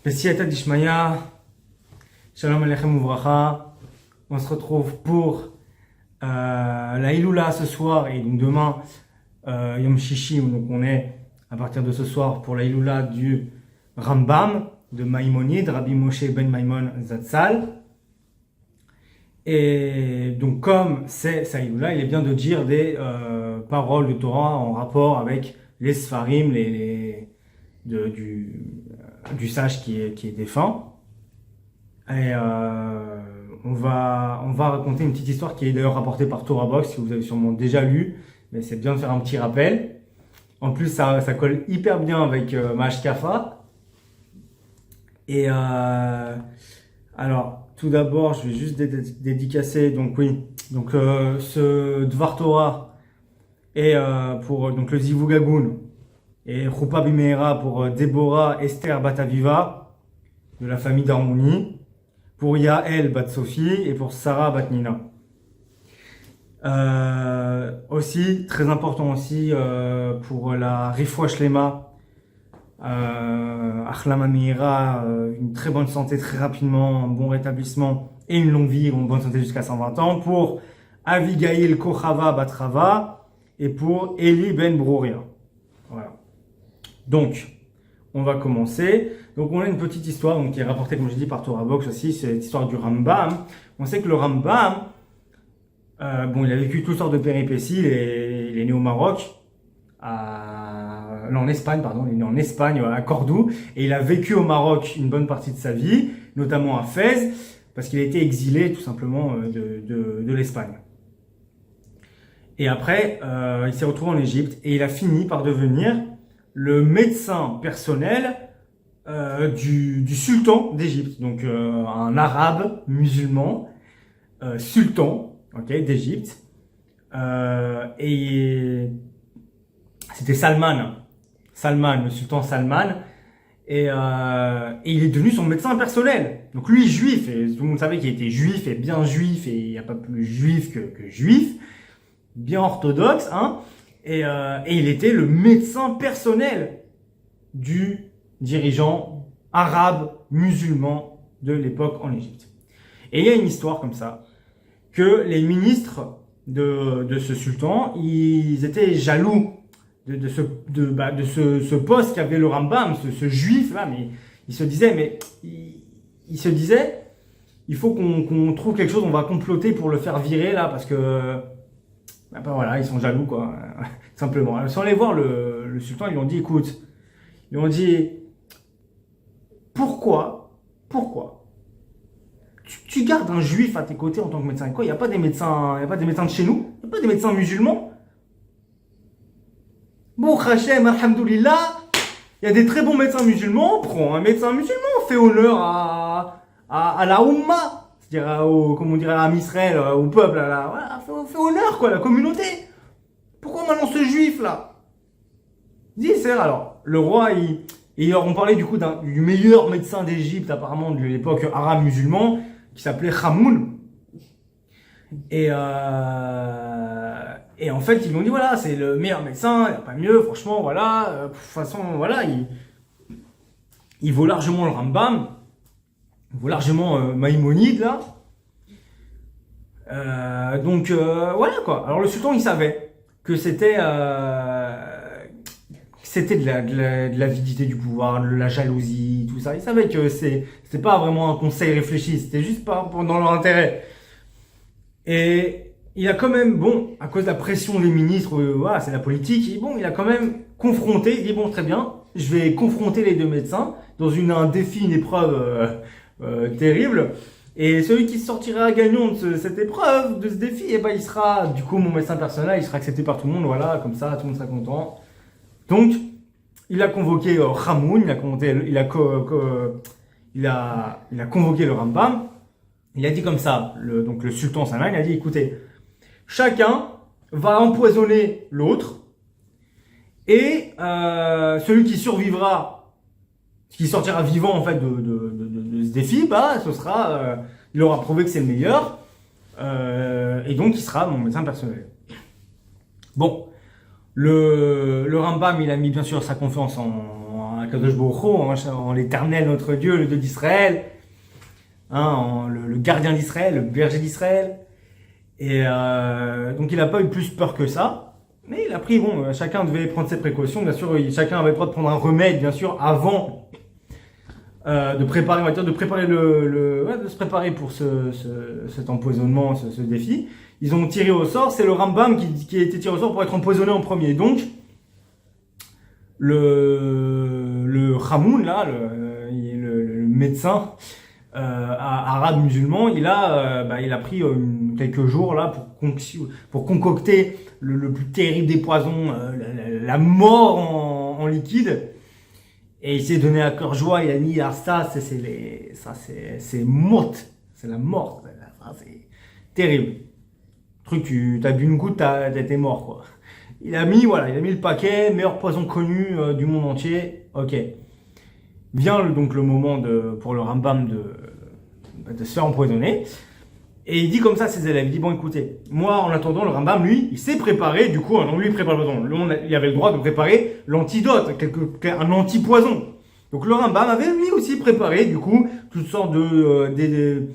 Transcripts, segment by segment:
Bessiata Dishmaya, Shalom Aleichem Uvracha. On se retrouve pour la Iloula ce soir et donc demain, Yom Shishi, donc on est à partir de ce soir pour la Iloula du Rambam de Maïmonide, Rabbi Moshe ben Maimon Zatzal. Et donc comme c'est sa Iloula, il est bien de dire des paroles de Torah en rapport avec les Sfarim, du sage qui est défunt. Et on va raconter une petite histoire qui est d'ailleurs rapportée par Torah Box, que vous avez sûrement déjà lu, mais c'est bien de faire un petit rappel. En plus, ça colle hyper bien avec Mahashkafa. Et alors, tout d'abord, je vais juste dédicacer, donc oui, donc ce Dvar Torah et pour donc le Zivugagoun et Choupa Bimehera pour Déborah Esther Bataviva de la famille d'Harmonie, pour Yael Bat Sophie et pour Sarah Bat Nina. Aussi, très important aussi pour la Rifwa Shlema, Achlama Meira, une très bonne santé très rapidement, un bon rétablissement et une longue vie, une bonne santé jusqu'à 120 ans, pour Avigail Kochava Batrava et pour Eli Ben Brouria. Voilà. Donc, on va commencer. Donc, on a une petite histoire donc, qui est rapportée, comme je dis, par Torah Box aussi, c'est l'histoire du Rambam. On sait que le Rambam, il a vécu toutes sortes de péripéties. Il est né au Maroc, en Espagne, pardon. Il est né en Espagne, à Cordoue. Et il a vécu au Maroc une bonne partie de sa vie, notamment à Fès, parce qu'il a été exilé tout simplement de l'Espagne. Et après, il s'est retrouvé en Égypte et il a fini par devenir le médecin personnel du sultan d'Égypte. Donc un arabe musulman, sultan, d'Égypte. Et c'était Salman, le sultan Salman. Et il est devenu son médecin personnel. Donc lui, juif, et tout le monde savait qu'il était juif, et bien juif, et il n'y a pas plus juif que juif, bien orthodoxe, hein. Et il était le médecin personnel du dirigeant arabe musulman de l'époque en Égypte. Et il y a une histoire comme ça, que les ministres de ce sultan, ils étaient jaloux de ce poste qu'avait le Rambam, ce juif là, mais il se disait, il faut qu'on trouve quelque chose, on va comploter pour le faire virer là, parce que voilà, ils sont jaloux quoi, simplement. Alors, sans aller voir le sultan, ils lui ont dit, écoute, pourquoi tu gardes un juif à tes côtés en tant que médecin? Quoi, il n'y a pas des médecins de chez nous? Il n'y a pas des médecins musulmans? Bon, Hachem, alhamdoulilah, il y a des très bons médecins musulmans, on prend un médecin musulman, on fait honneur à la Ummah. C'est-à-dire, comme on dirait à Israël, au peuple, voilà, fait honneur, quoi, la communauté. Pourquoi maintenant ce juif, là? Dis, c'est alors, le roi, on parlait du coup du meilleur médecin d'Égypte, apparemment, de l'époque arabe musulman, qui s'appelait Khamoun. Et en fait, ils lui ont dit, voilà, c'est le meilleur médecin, il n'y a pas mieux, franchement, voilà, de toute façon, voilà, il vaut largement le Rambam. Il vaut largement Maïmonide là. Donc voilà quoi. Alors le sultan il savait que c'était de l'avidité du pouvoir, de la jalousie, tout ça. Il savait que c'était pas vraiment un conseil réfléchi, c'était juste pas dans leur intérêt. Et il a quand même, bon, à cause de la pression des ministres, voilà, c'est la politique, il a quand même confronté, il dit bon très bien, je vais confronter les deux médecins dans un défi, une épreuve terrible, et celui qui sortira gagnant de cette épreuve, de ce défi, il sera du coup mon médecin personnel, il sera accepté par tout le monde, voilà, comme ça tout le monde sera content. Donc il a convoqué Khamoun, il a convoqué le Rambam, il a dit comme ça, donc le sultan Salman, il a dit écoutez, chacun va empoisonner l'autre, et celui qui survivra, qui sortira vivant en fait de ce défi, ce sera, il aura prouvé que c'est le meilleur, et donc il sera mon médecin personnel. Bon, le Rambam, il a mis bien sûr sa confiance Kadosh Baruch Hu, en l'Éternel notre Dieu, le Dieu d'Israël, en le gardien d'Israël, le berger d'Israël. Et donc il n'a pas eu plus peur que ça, mais il a pris, bon, chacun devait prendre ses précautions, bien sûr, chacun avait le droit de prendre un remède, bien sûr, avant de préparer, on va dire, de se préparer pour cet empoisonnement, ce défi. Ils ont tiré au sort, c'est le Rambam qui a été tiré au sort pour être empoisonné en premier. Donc, le Hamoun, là, le médecin arabe musulman, il a pris quelques jours là pour concocter le plus terrible des poisons, la mort en liquide. Et il s'est donné à cœur joie, il a dit, ça c'est mort, c'est la mort, c'est terrible. Truc, t'as bu une goutte, t'es mort, quoi. Il a mis le paquet, meilleur poison connu du monde entier. Ok. Vient donc le moment pour le Rambam de se faire empoisonner. Et il dit comme ça à ses élèves, il dit, bon écoutez, moi en attendant, le Rambam, lui, il s'est préparé, du coup, lui il prépare le poison. Il avait le droit de préparer l'antidote, un anti-poison. Donc le Rambam avait lui aussi préparé, du coup, toutes sortes de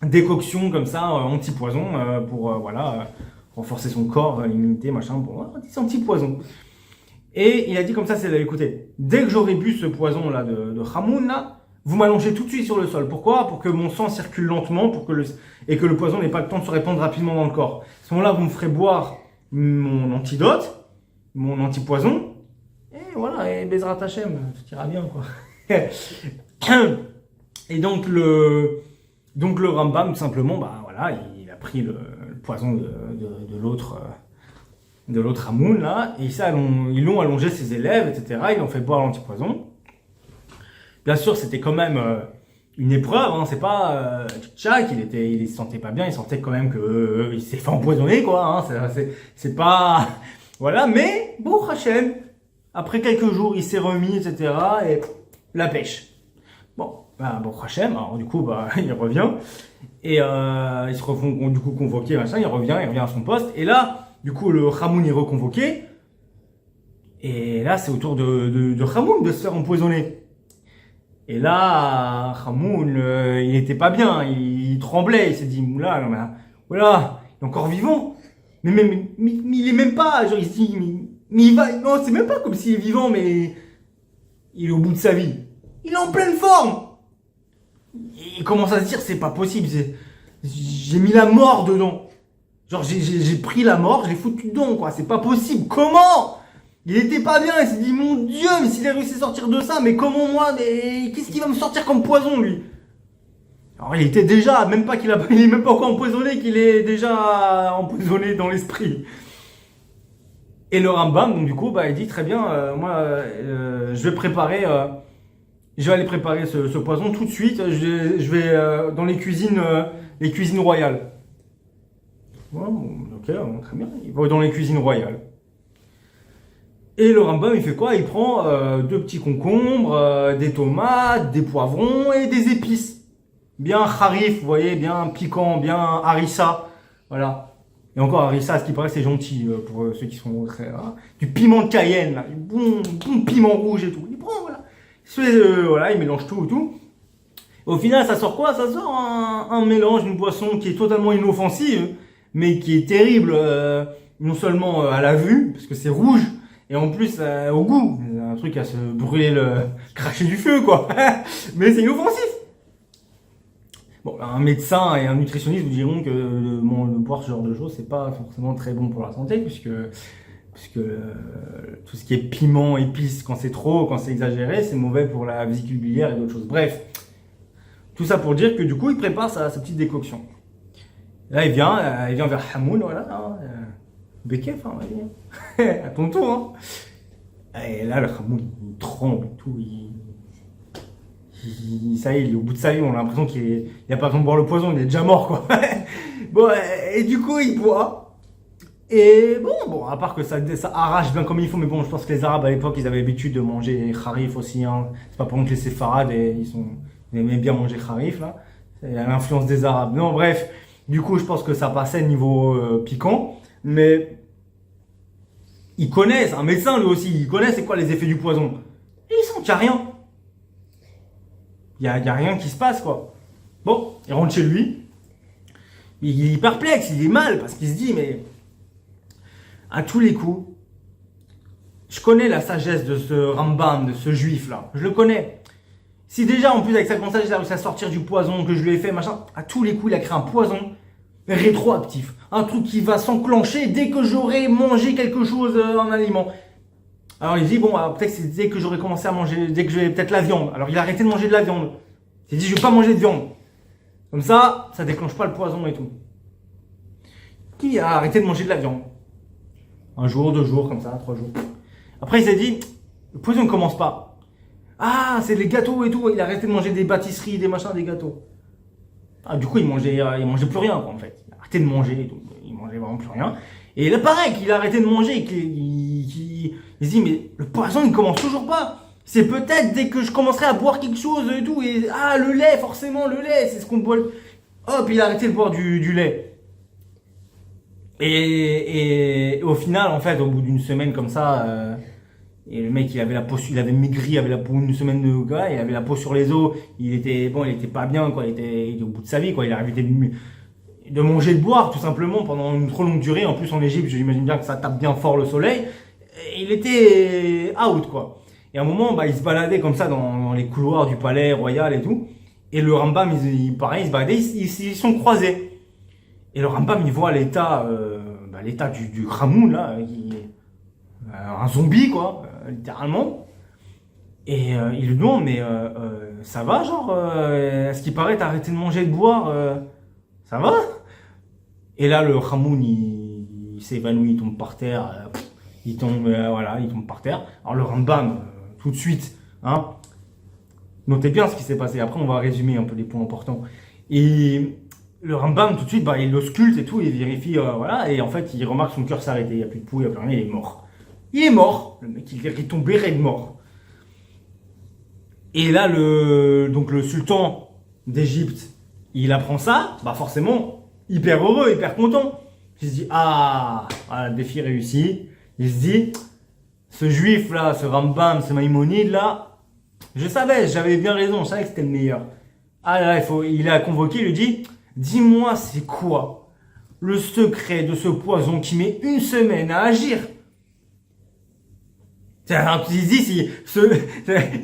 décoctions comme ça, anti-poison, pour renforcer son corps, l'immunité, machin, bon, des anti-poison. Et il a dit comme ça, c'est écoutez, dès que j'aurai bu ce poison-là de Hamoun, là, vous m'allongez tout de suite sur le sol. Pourquoi? Pour que mon sang circule lentement, et que le poison n'ait pas le temps de se répandre rapidement dans le corps. À ce moment-là, vous me ferez boire mon antidote, mon antipoison, et voilà, et Bezrat Hashem, tout ira bien, quoi. Et donc le Rambam, tout simplement, il a pris le poison de l'autre Hamoun, là, et ils l'ont allongé ses élèves, etc. Ils l'ont fait boire l'antipoison. Bien sûr, c'était quand même une épreuve, hein, c'est pas tchac, il se sentait pas bien, il sentait quand même que il s'est fait empoisonner, quoi, hein, c'est pas voilà, mais bon, Hachem, après quelques jours, il s'est remis, etc. et la pêche. Bon Hachem, alors du coup, il revient et ils se refont du coup convoquer, machin, il revient à son poste et là, du coup, le Hamoun est reconvoqué et là, c'est au tour de Hamoun de se faire empoisonner. Et là, Hamoun, il était pas bien, il tremblait, il s'est dit, oula, non, mais, voilà, il est encore vivant. Mais il est même pas, genre, il se dit, mais il va, non, c'est même pas comme s'il est vivant, mais il est au bout de sa vie. Il est en pleine forme. Il commence à se dire, c'est pas possible, j'ai mis la mort dedans. Genre, j'ai pris la mort, je l'ai foutu dedans, quoi, c'est pas possible. Comment? Il était pas bien, il s'est dit, mon Dieu, mais s'il a réussi à sortir de ça, mais comment moi, mais qu'est-ce qu'il va me sortir comme poison, lui? Alors, il était déjà, il est même pas encore empoisonné, qu'il est déjà empoisonné dans l'esprit. Et le Rambam, donc du coup, il dit, très bien, je vais aller préparer ce poison tout de suite, je vais dans les cuisines royales. Ouais, bon, ok, très bien, il va dans les cuisines royales. Et le Rambam, il fait quoi? Il prend 2 petits concombres, des tomates, des poivrons et des épices. Bien harif, vous voyez, bien piquant, bien harissa. Voilà. Et encore harissa, à ce qui paraît, c'est gentil pour ceux qui sont très... du piment de Cayenne, là, du bon piment rouge et tout. Il prend, voilà. Il mélange tout et tout. Et au final, ça sort quoi? Ça sort un mélange, une boisson qui est totalement inoffensive, mais qui est terrible, non seulement à la vue, parce que c'est rouge, et en plus, au goût, un truc à se brûler cracher du feu, quoi. Mais c'est inoffensif. Bon, un médecin et un nutritionniste vous diront que de boire ce genre de choses, c'est pas forcément très bon pour la santé, puisque tout ce qui est piment, épices, quand c'est trop, quand c'est exagéré, c'est mauvais pour la vésicule biliaire et d'autres choses. Bref, tout ça pour dire que du coup, il prépare sa petite décoction. Là, il vient vers Hamoun, voilà. Bekef, on va dire. À ton tour, hein. Et là, le Hamoun, il tremble et tout. Ça y est, il est au bout de sa vie. On a l'impression qu'il n'a pas besoin de boire le poison, il est déjà mort, quoi. Bon, et du coup, il boit. Et bon, à part que ça arrache bien comme il faut, mais bon, je pense que les Arabes à l'époque, ils avaient l'habitude de manger kharif aussi, hein. C'est pas pour que les séfarades, ils aimaient bien manger kharif, là. C'est l'influence des Arabes. Non, bref. Du coup, je pense que ça passait niveau piquant. Mais il connaît, c'est un médecin lui aussi, il connaît c'est quoi les effets du poison. Et il sent qu'il n'y a rien. Il y a rien qui se passe, quoi. Bon, il rentre chez lui. Il est perplexe, il est mal, parce qu'il se dit, mais à tous les coups, je connais la sagesse de ce Rambam, de ce juif-là. Je le connais. Si déjà, en plus, avec sa conscience, il a réussi à sortir du poison que je lui ai fait, machin, à tous les coups, il a créé un poison rétroactif. Un truc qui va s'enclencher dès que j'aurai mangé quelque chose en aliment. Alors il dit, bon, peut-être c'est dès que j'aurai commencé à manger, dès que j'aurai peut-être la viande. Alors il a arrêté de manger de la viande. Il dit, je vais pas manger de viande. Comme ça déclenche pas le poison et tout. Qui a arrêté de manger de la viande? Un jour, 2 jours, comme ça, 3 jours. Après il s'est dit, le poison ne commence pas. Ah, c'est les gâteaux et tout. Il a arrêté de manger des pâtisseries, des machins, des gâteaux. Ah, du coup, il mangeait plus rien, quoi, en fait. Il a arrêté de manger et tout. Il mangeait vraiment plus rien. Et là, pareil, qu'il a arrêté de manger, il se dit, mais le poison, il commence toujours pas. C'est peut-être dès que je commencerai à boire quelque chose et tout. Et, le lait, forcément, le lait, c'est ce qu'on boit. Hop, il a arrêté de boire du lait. Et au final, en fait, au bout d'une semaine comme ça, et le mec, il avait maigri, il avait la peau une semaine de gars, il avait la peau sur les os, il était pas bien, quoi, il était au bout de sa vie, quoi, il arrivait de manger et de boire, tout simplement, pendant une trop longue durée. En plus, en Égypte, j'imagine bien que ça tape bien fort le soleil. Et il était out, quoi. Et à un moment, il se baladait comme ça dans les couloirs du palais royal et tout. Et le Rambam, pareil, il se baladait, ils sont croisés. Et le Rambam, il voit l'état du Khamoun, là, qui est un zombie, quoi, littéralement. Et il lui demande, mais ça va, genre, à ce qui paraît, t'as arrêté de manger et de boire, ça va? Et là, le Khamoun, il s'évanouit, il tombe par terre, il tombe par terre. Alors le Rambam, tout de suite, hein, notez bien ce qui s'est passé. Après, on va résumer un peu les points importants. Et le Rambam, tout de suite, il l'ausculte et tout, il vérifie, et en fait, il remarque son cœur s'arrêter, il n'y a plus de pouls, il n'y a plus rien, il est mort. Il est mort, le mec, il est tombé raide mort. Et là, le sultan d'Égypte, il apprend ça, forcément, hyper heureux, hyper content. Il se dit, le défi réussi. Il se dit, ce juif là, ce Rambam, ce Maïmonide là, j'avais bien raison, je savais que c'était le meilleur. Il a convoqué, il lui dit, dis-moi c'est quoi le secret de ce poison qui met 1 semaine à agir? Il se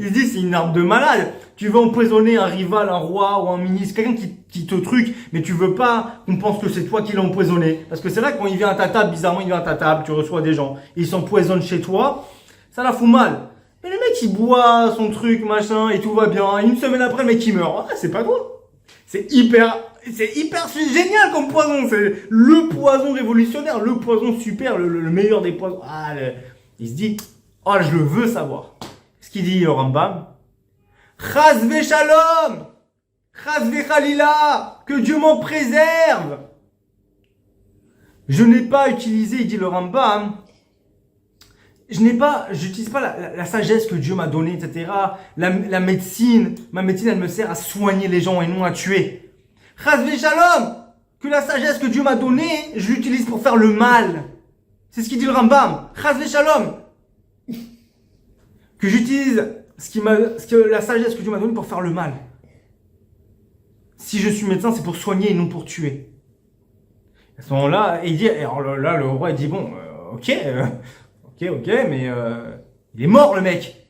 dit, c'est une arme de malade. Tu veux empoisonner un rival, un roi ou un ministre, quelqu'un qui te truc, mais tu veux pas qu'on pense que c'est toi qui l'as empoisonné. Parce que c'est là que quand il vient à ta table, bizarrement, il vient à ta table, tu reçois des gens, il s'empoisonne chez toi, ça la fout mal. Mais le mec, il boit son truc, machin, et tout va bien. Et 1 semaine après, le mec, il meurt. C'est pas toi. C'est hyper génial comme poison. C'est le poison révolutionnaire, le poison super, le meilleur des poisons. Il se dit, je le veux savoir. Ce qu'il dit, Rambam, Chas ve shalom, Chas ve khalila, que Dieu m'en préserve. Je n'ai pas utilisé, il dit le Rambam, j'utilise pas la sagesse que Dieu m'a donnée, etc. La médecine, ma médecine, elle me sert à soigner les gens et non à tuer. Chas ve shalom, que la sagesse que Dieu m'a donnée, je l'utilise pour faire le mal. C'est ce qu'il dit le Rambam. Chas ve shalom. Que j'utilise la sagesse que Dieu m'a donnée pour faire le mal. Si je suis médecin, c'est pour soigner et non pour tuer. À ce moment-là, le roi il dit bon, ok, mais il est mort le mec.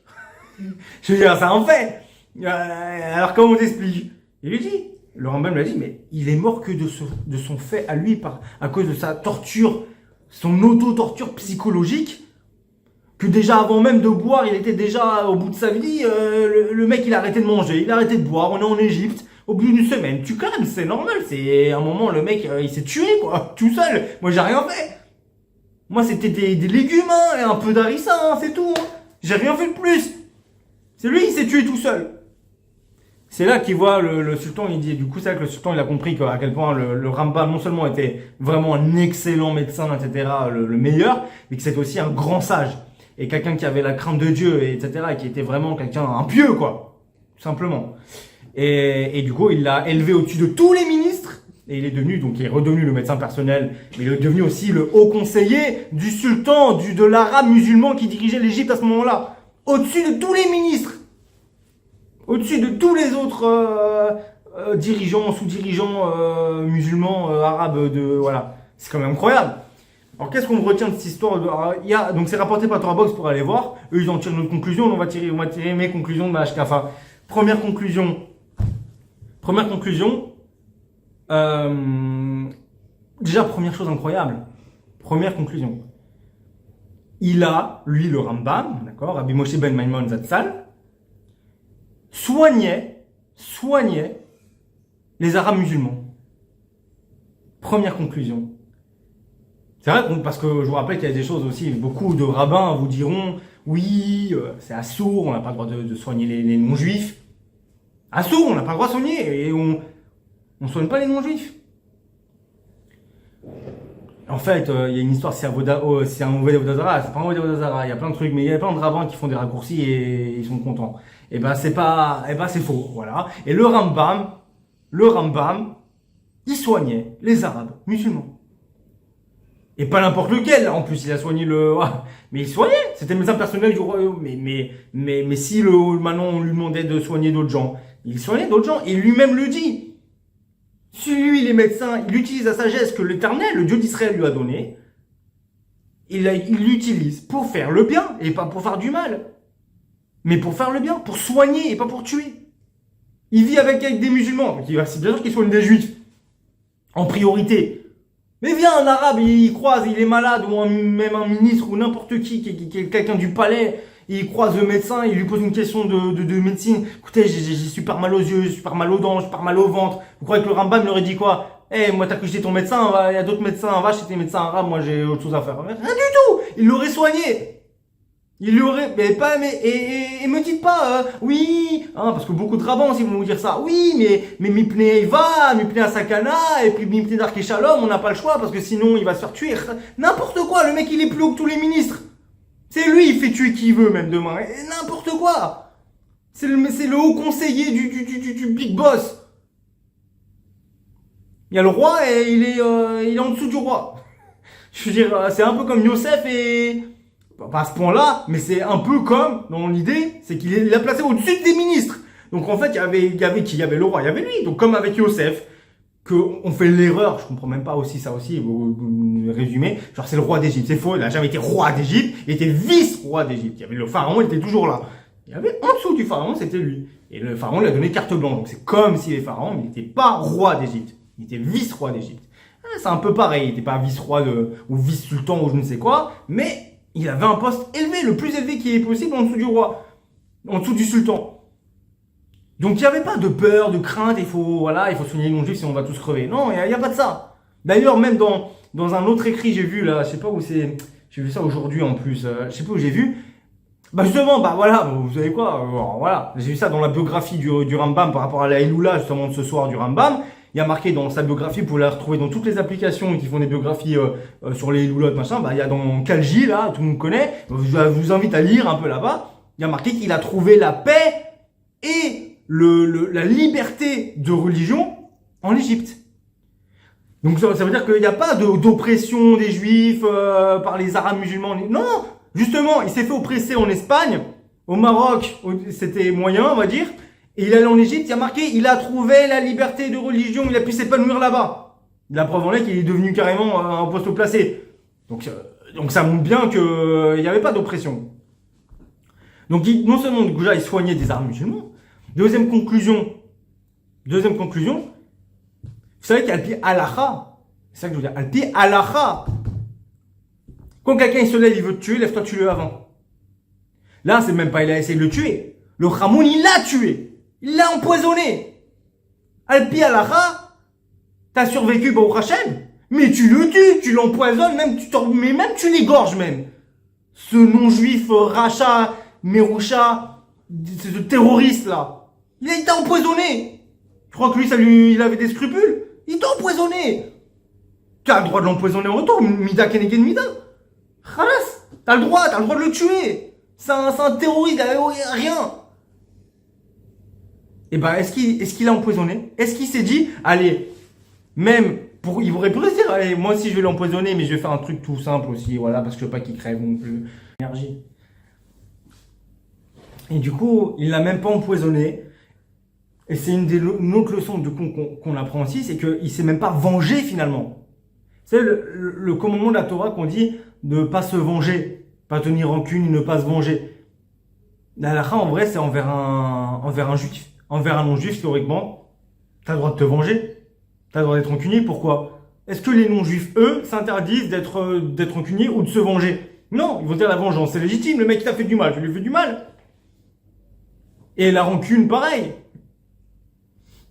Je veux dire, ça en fait. Alors comment on t'explique? Il lui dit, le Rambam lui a dit, mais il est mort que de son fait à lui à cause de sa torture, son auto-torture psychologique. Que déjà avant même de boire, il était déjà au bout de sa vie, le mec il a arrêté de manger, il a arrêté de boire, on est en Égypte, au bout d'une semaine, tu calmes, c'est normal, c'est un moment le mec il s'est tué quoi, tout seul, moi j'ai rien fait. Moi c'était des légumes et un peu d'harissa, c'est tout, j'ai rien fait de plus. C'est lui il s'est tué tout seul. C'est là qu'il voit le sultan, il dit, du coup c'est là que le sultan il a compris à quel point le Rambam non seulement était vraiment un excellent médecin, etc., le meilleur, mais que c'était aussi un grand sage. Et quelqu'un qui avait la crainte de Dieu, etc., et qui était vraiment un pieux, quoi, tout simplement. Et du coup, il l'a élevé au-dessus de tous les ministres, Et il est devenu, donc il est redevenu le médecin personnel, mais il est devenu aussi le haut conseiller du sultan, de l'arabe musulman qui dirigeait l'Égypte à ce moment-là. Au-dessus de tous les ministres. Au-dessus de tous les autres dirigeants, sous-dirigeants musulmans, arabes, voilà. C'est quand même incroyable. Alors qu'est-ce qu'on retient de cette histoire donc c'est rapporté par Torah Box pour aller voir. Eux ils en tirent notre conclusion, on va tirer mes conclusions de ma HKFA. Première conclusion. Déjà première chose incroyable. Première conclusion. Il a, lui le Rambam, d'accord, Rabbi Moshe ben Maimon Zatzal, soignait les Arabes musulmans. Première conclusion. C'est vrai parce que je vous rappelle qu'il y a des choses aussi, beaucoup de rabbins vous diront, oui, c'est assourd, on n'a pas le droit de soigner les non-juifs. Assourd, on n'a pas le droit de soigner, et on soigne pas les non-juifs. En fait, il y a une histoire, c'est un mauvais Vodazara, c'est pas un mauvais Vodazara, il y a plein de trucs, mais il y a plein de rabbins qui font des raccourcis et ils sont contents. Et ben c'est faux, voilà. Et le Rambam, il soignait les Arabes musulmans. Et pas n'importe lequel, en plus il a soigné mais il soignait, c'était le médecin personnel du royaume. Mais si maintenant on lui demandait de soigner d'autres gens, il soignait d'autres gens, et lui-même le dit. Si lui, il est médecin, il utilise la sagesse que l'Éternel, le Dieu d'Israël, lui a donnée, il l'utilise pour faire le bien, et pas pour faire du mal. Mais pour faire le bien, pour soigner, et pas pour tuer. Il vit avec des musulmans, c'est bien sûr qu'il soigne des juifs, en priorité. Mais viens, un arabe, il croise, il est malade, ou même un ministre, ou n'importe qui est quelqu'un du palais, il croise le médecin, il lui pose une question de médecine. Écoutez, j'ai super mal aux yeux, super mal aux dents, super mal au ventre. Vous croyez que le Rambam lui aurait dit quoi? Moi t'as cru que j'étais ton médecin, il y a d'autres médecins, va chez tes médecins arabes, moi j'ai autre chose à faire. Rien du tout! Il l'aurait soigné! Il lui aurait, et me dites pas, oui, parce que beaucoup de rabbins aussi vont vous dire ça, oui, mais Mipnei Eva, Mipnei Asakana, et puis Mipnei Darke Shalom, on n'a pas le choix, parce que sinon il va se faire tuer. N'importe quoi, le mec il est plus haut que tous les ministres. C'est lui, il fait tuer qui il veut même demain, n'importe quoi. C'est le haut conseiller du big boss. Il y a le roi et il est en dessous du roi. Je veux dire, c'est un peu comme Yosef et... Pas à ce point-là, mais c'est un peu comme, dans l'idée, c'est qu'il l'a placé au-dessus des ministres. Donc en fait, il y avait qui? Il y avait le roi, il y avait lui. Donc comme avec Yosef, qu'on fait l'erreur, je comprends même pas aussi ça aussi, vous résumez, genre c'est le roi d'Égypte, c'est faux, il n'a jamais été roi d'Égypte, il était vice-roi d'Égypte. Il y avait le pharaon, il était toujours là. Il y avait en dessous du pharaon, c'était lui. Et le pharaon lui a donné carte blanche. Donc c'est comme s'il est pharaon, mais il n'était pas roi d'Égypte. Il était vice-roi d'Égypte. C'est un peu pareil, il n'était pas vice-roi ou vice-sultan ou je ne sais quoi, mais il avait un poste élevé, le plus élevé qui est possible en dessous du roi, en dessous du sultan. Donc il n'y avait pas de peur, de crainte, il faut soigner les non-juifs sinon on va tous crever. Non, il n'y a pas de ça. D'ailleurs, même dans un autre écrit, j'ai vu là, je sais pas où c'est, j'ai vu ça aujourd'hui en plus, je sais pas où j'ai vu. Justement, vous savez quoi, voilà, j'ai vu ça dans la biographie du Rambam par rapport à la Eloula justement de ce soir du Rambam. Il y a marqué dans sa biographie, vous pouvez la retrouver dans toutes les applications qui font des biographies sur les Eloulottes, machin. Il y a dans Kalji, là, tout le monde connaît. Je vous invite à lire un peu là-bas. Il y a marqué qu'il a trouvé la paix et la liberté de religion en Égypte. Donc ça veut dire qu'il n'y a pas d'oppression des Juifs par les Arabes musulmans. Non, justement, il s'est fait oppresser en Espagne, au Maroc, c'était moyen, on va dire. Et il est allé en Égypte, il y a marqué, il a trouvé la liberté de religion, il a pu s'épanouir là-bas. La preuve en est qu'il est devenu carrément un poste placé. Donc ça montre bien qu'il n'y avait pas d'oppression. Donc non seulement déjà il soignait des arabes musulmans. Deuxième conclusion, vous savez qu'Alpi Halacha, c'est ça que je veux dire, Alpi Halacha, quand quelqu'un il se lève, il veut te tuer, lève-toi tuer-le avant. Là, c'est même pas il a essayé de le tuer. Le Khamoun, il l'a tué. Il l'a empoisonné. Alpi Halacha, t'as survécu Baruch Hashem, mais tu le tues, tu l'empoisonnes, même tu l'égorges même. Ce non-juif Racha, Merusha, ce terroriste là, il t'a empoisonné. Tu crois que lui, il avait des scrupules? Il t'a empoisonné. Tu as le droit de l'empoisonner en retour, Mida Kenegen Mida. Khalas, t'as le droit de le tuer. C'est un terroriste, rien. Et est-ce qu'il a empoisonné? Est-ce qu'il s'est dit, allez, Même, il pourrait se dire, allez, moi aussi je vais l'empoisonner, mais je vais faire un truc tout simple aussi, voilà, parce que je veux pas qu'il crève non plus. Énergie. Et du coup, il l'a même pas empoisonné. Et c'est une autre leçon qu'on apprend aussi, c'est qu'il s'est même pas vengé finalement. C'est le commandement de la Torah qu'on dit de ne pas se venger, pas tenir rancune, ne pas se venger. La halakha, en vrai, c'est envers un juif. Envers un non-juif, théoriquement, tu as le droit de te venger. Tu as le droit d'être rancunier. Pourquoi? Est-ce que les non-juifs, eux, s'interdisent d'être rancuniers ou de se venger? Non, ils vont dire la vengeance, c'est légitime. Le mec qui t'a fait du mal, tu lui fais du mal. Et la rancune, pareil.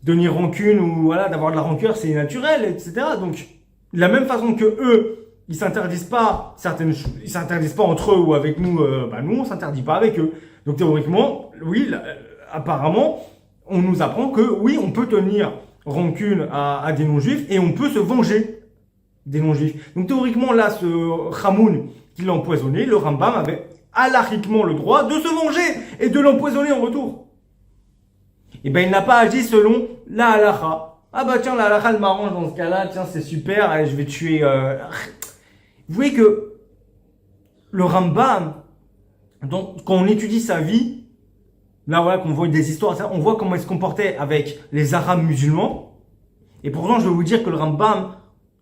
Tenir rancune ou voilà, d'avoir de la rancœur, c'est naturel, etc. Donc, de la même façon que eux, ils s'interdisent pas certaines choses, ils s'interdisent pas entre eux ou avec nous, nous on s'interdit pas avec eux. Donc théoriquement, oui, apparemment, on nous apprend que oui, on peut tenir rancune à des non-juifs et on peut se venger des non-juifs. Donc théoriquement, là, ce Hamoun qui l'a empoisonné, le Rambam avait halachiquement le droit de se venger et de l'empoisonner en retour. Et ben il n'a pas agi selon la halakha. Ah bah tiens, la halakha elle m'arrange dans ce cas-là, tiens c'est super, allez je vais tuer... Vous voyez que le Rambam, quand on étudie sa vie, là voilà qu'on voit des histoires, on voit comment il se comportait avec les Arabes musulmans. Et pourtant je vais vous dire que le Rambam,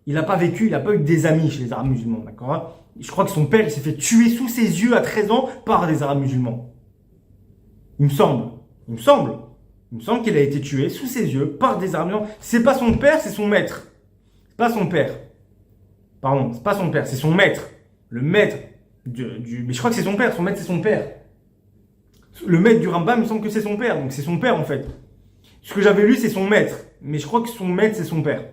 il n'a pas vécu, il n'a pas eu des amis chez les Arabes musulmans, d'accord? Je crois que son père il s'est fait tuer sous ses yeux à 13 ans par des Arabes musulmans. Il me semble. Il me semble qu'il a été tué sous ses yeux par des Arabes musulmans. C'est pas son père, c'est son maître. C'est pas son père. Pardon, c'est pas son père, c'est son maître. Le maître mais je crois que c'est son père, son maître c'est son père. Le maître du Rambam, il me semble que c'est son père, donc c'est son père en fait. Ce que j'avais lu, c'est son maître, mais je crois que son maître c'est son père.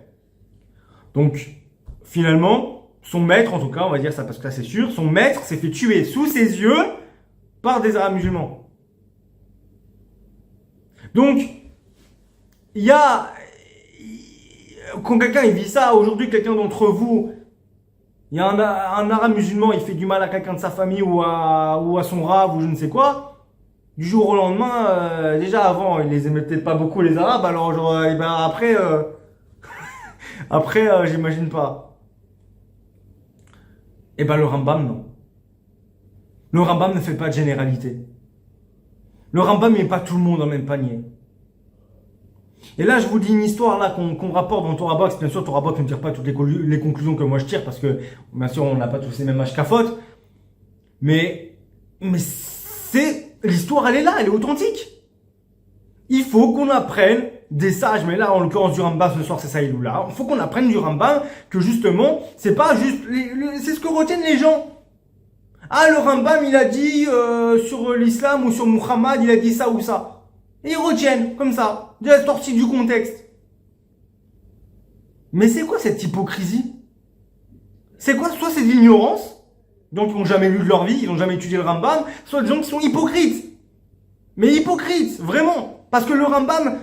Donc, finalement, son maître, en tout cas, on va dire ça parce que là c'est sûr, son maître s'est fait tuer sous ses yeux par des Arabes musulmans. Donc, il y a, quand quelqu'un il vit ça, aujourd'hui quelqu'un d'entre vous, il y a un arabe musulman, il fait du mal à quelqu'un de sa famille ou à son rave ou je ne sais quoi, du jour au lendemain, déjà avant, il les aimait peut-être pas beaucoup les arabes, alors genre, et ben après, j'imagine pas. Et ben le Rambam, non. Le Rambam ne fait pas de généralité. Le Rambam met pas tout le monde dans le même panier. Et là, je vous dis une histoire là qu'on rapporte dans Torah Box. Bien sûr, Torah Box ne tire pas toutes les conclusions que moi je tire parce que, bien sûr, on n'a pas tous les mêmes ashkafot. Mais l'histoire, elle est là, elle est authentique. Il faut qu'on apprenne des sages, mais là, en l'occurrence du Rambam, ce soir, c'est ça, il ou là. Il faut qu'on apprenne du Rambam que justement, c'est pas juste, c'est ce que retiennent les gens. Ah, le Rambam, il a dit sur l'islam ou sur Muhammad, il a dit ça ou ça. Et ils retiennent, comme ça, déjà sorti du contexte. Mais c'est quoi cette hypocrisie? C'est quoi? Soit c'est de l'ignorance, donc ils n'ont jamais lu de leur vie, ils n'ont jamais étudié le Rambam, soit des gens qui sont hypocrites. Mais hypocrites, vraiment. Parce que le Rambam,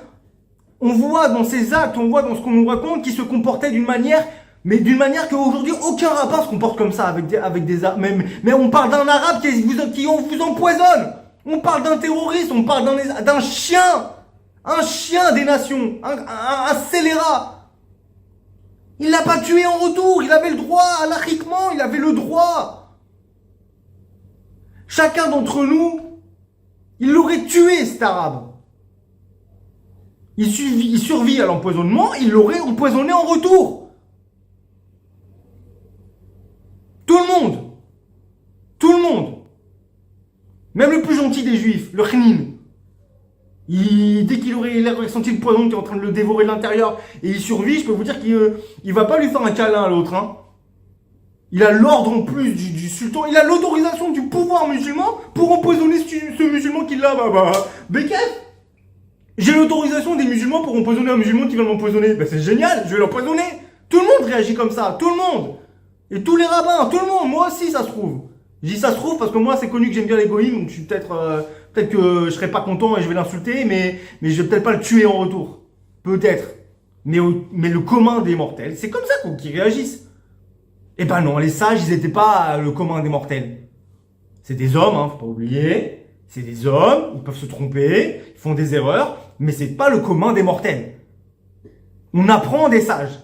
on voit dans ses actes, on voit dans ce qu'on nous raconte, qu'il se comportait d'une manière, mais d'une manière qu'aujourd'hui, aucun rabbin se comporte comme ça avec des arabes. Mais on parle d'un arabe qui vous empoisonne. On parle d'un terroriste, on parle d'un chien. Un chien des nations. Un scélérat. Il l'a pas tué en retour. Il avait le droit, halachiquement, il avait le droit. Chacun d'entre nous, il l'aurait tué, cet arabe. Il survit à l'empoisonnement, il l'aurait empoisonné en retour. Tout le monde. Tout le monde. Même le plus gentil des juifs, le Khnin. Dès qu'il aurait senti le poison qui est en train de le dévorer de l'intérieur et il survit, je peux vous dire qu'il va pas lui faire un câlin à l'autre. Hein. Il a l'ordre en plus du sultan, il a l'autorisation du pouvoir musulman pour empoisonner ce musulman qui l'a. Bekef, j'ai l'autorisation des musulmans pour empoisonner un musulman qui va m'empoisonner. C'est génial, je vais l'empoisonner. Tout le monde réagit comme ça, tout le monde. Et tous les rabbins, tout le monde, moi aussi ça se trouve. Je dis ça se trouve parce que moi c'est connu que j'aime bien l'égoïsme, donc je suis peut-être que je serai pas content et je vais l'insulter, mais je vais peut-être pas le tuer en retour. Peut-être. Mais le commun des mortels, c'est comme ça qu'ils réagissent. Eh ben non, les sages, ils étaient pas le commun des mortels. C'est des hommes, hein, faut pas oublier. C'est des hommes, ils peuvent se tromper, ils font des erreurs, mais c'est pas le commun des mortels. On apprend des sages.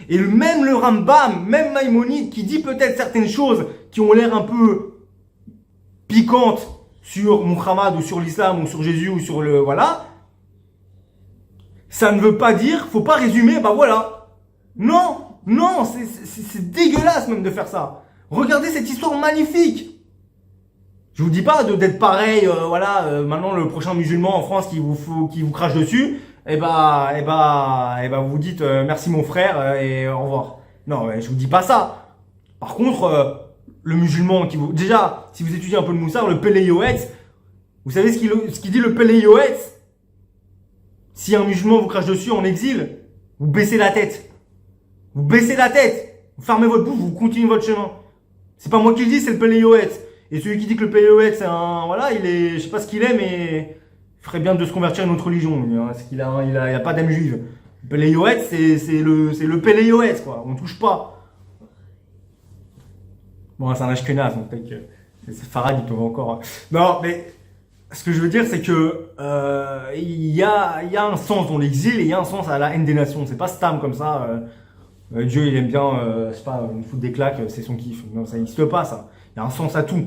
Et même le Rambam, même Maïmonide, qui dit peut-être certaines choses qui ont l'air un peu piquantes sur Muhammad ou sur l'islam ou sur Jésus ou sur le... Voilà. Ça ne veut pas dire, faut pas résumer, bah voilà. Non, non, c'est dégueulasse même de faire ça. Regardez cette histoire magnifique. Je vous dis pas d'être pareil, maintenant le prochain musulman en France qui vous crache dessus, vous vous dites merci mon frère et au revoir. Non, je vous dis pas ça. Par contre, le musulman qui vous... Déjà, si vous étudiez un peu le Moussard, le Pele Yoetz, vous savez ce qu'il dit le Pele Yoetz? Si un musulman vous crache dessus en exil, vous baissez la tête. Vous baissez la tête. Vous fermez votre bouche, vous continuez votre chemin. C'est pas moi qui le dis, c'est le Pele Yoetz. Et celui qui dit que le PEX, c'est un... Voilà, il est... Je sais pas ce qu'il est, mais... Il ferait bien de se convertir à une autre religion. Parce qu'il a pas d'âme juive. Le Péléoès, c'est le Péléoès, quoi. On touche pas. Bon, c'est un ashkenaz, donc peut-être que... C'est Farad, ils peuvent encore... Non, mais... Ce que je veux dire, c'est que... Il y a un sens dans l'exil et il y a un sens à la haine des nations. C'est pas stam comme ça. Dieu, il aime bien... je sais pas, une foutre des claques, c'est son kiff. Non, ça n'existe pas, ça. Il y a un sens à tout.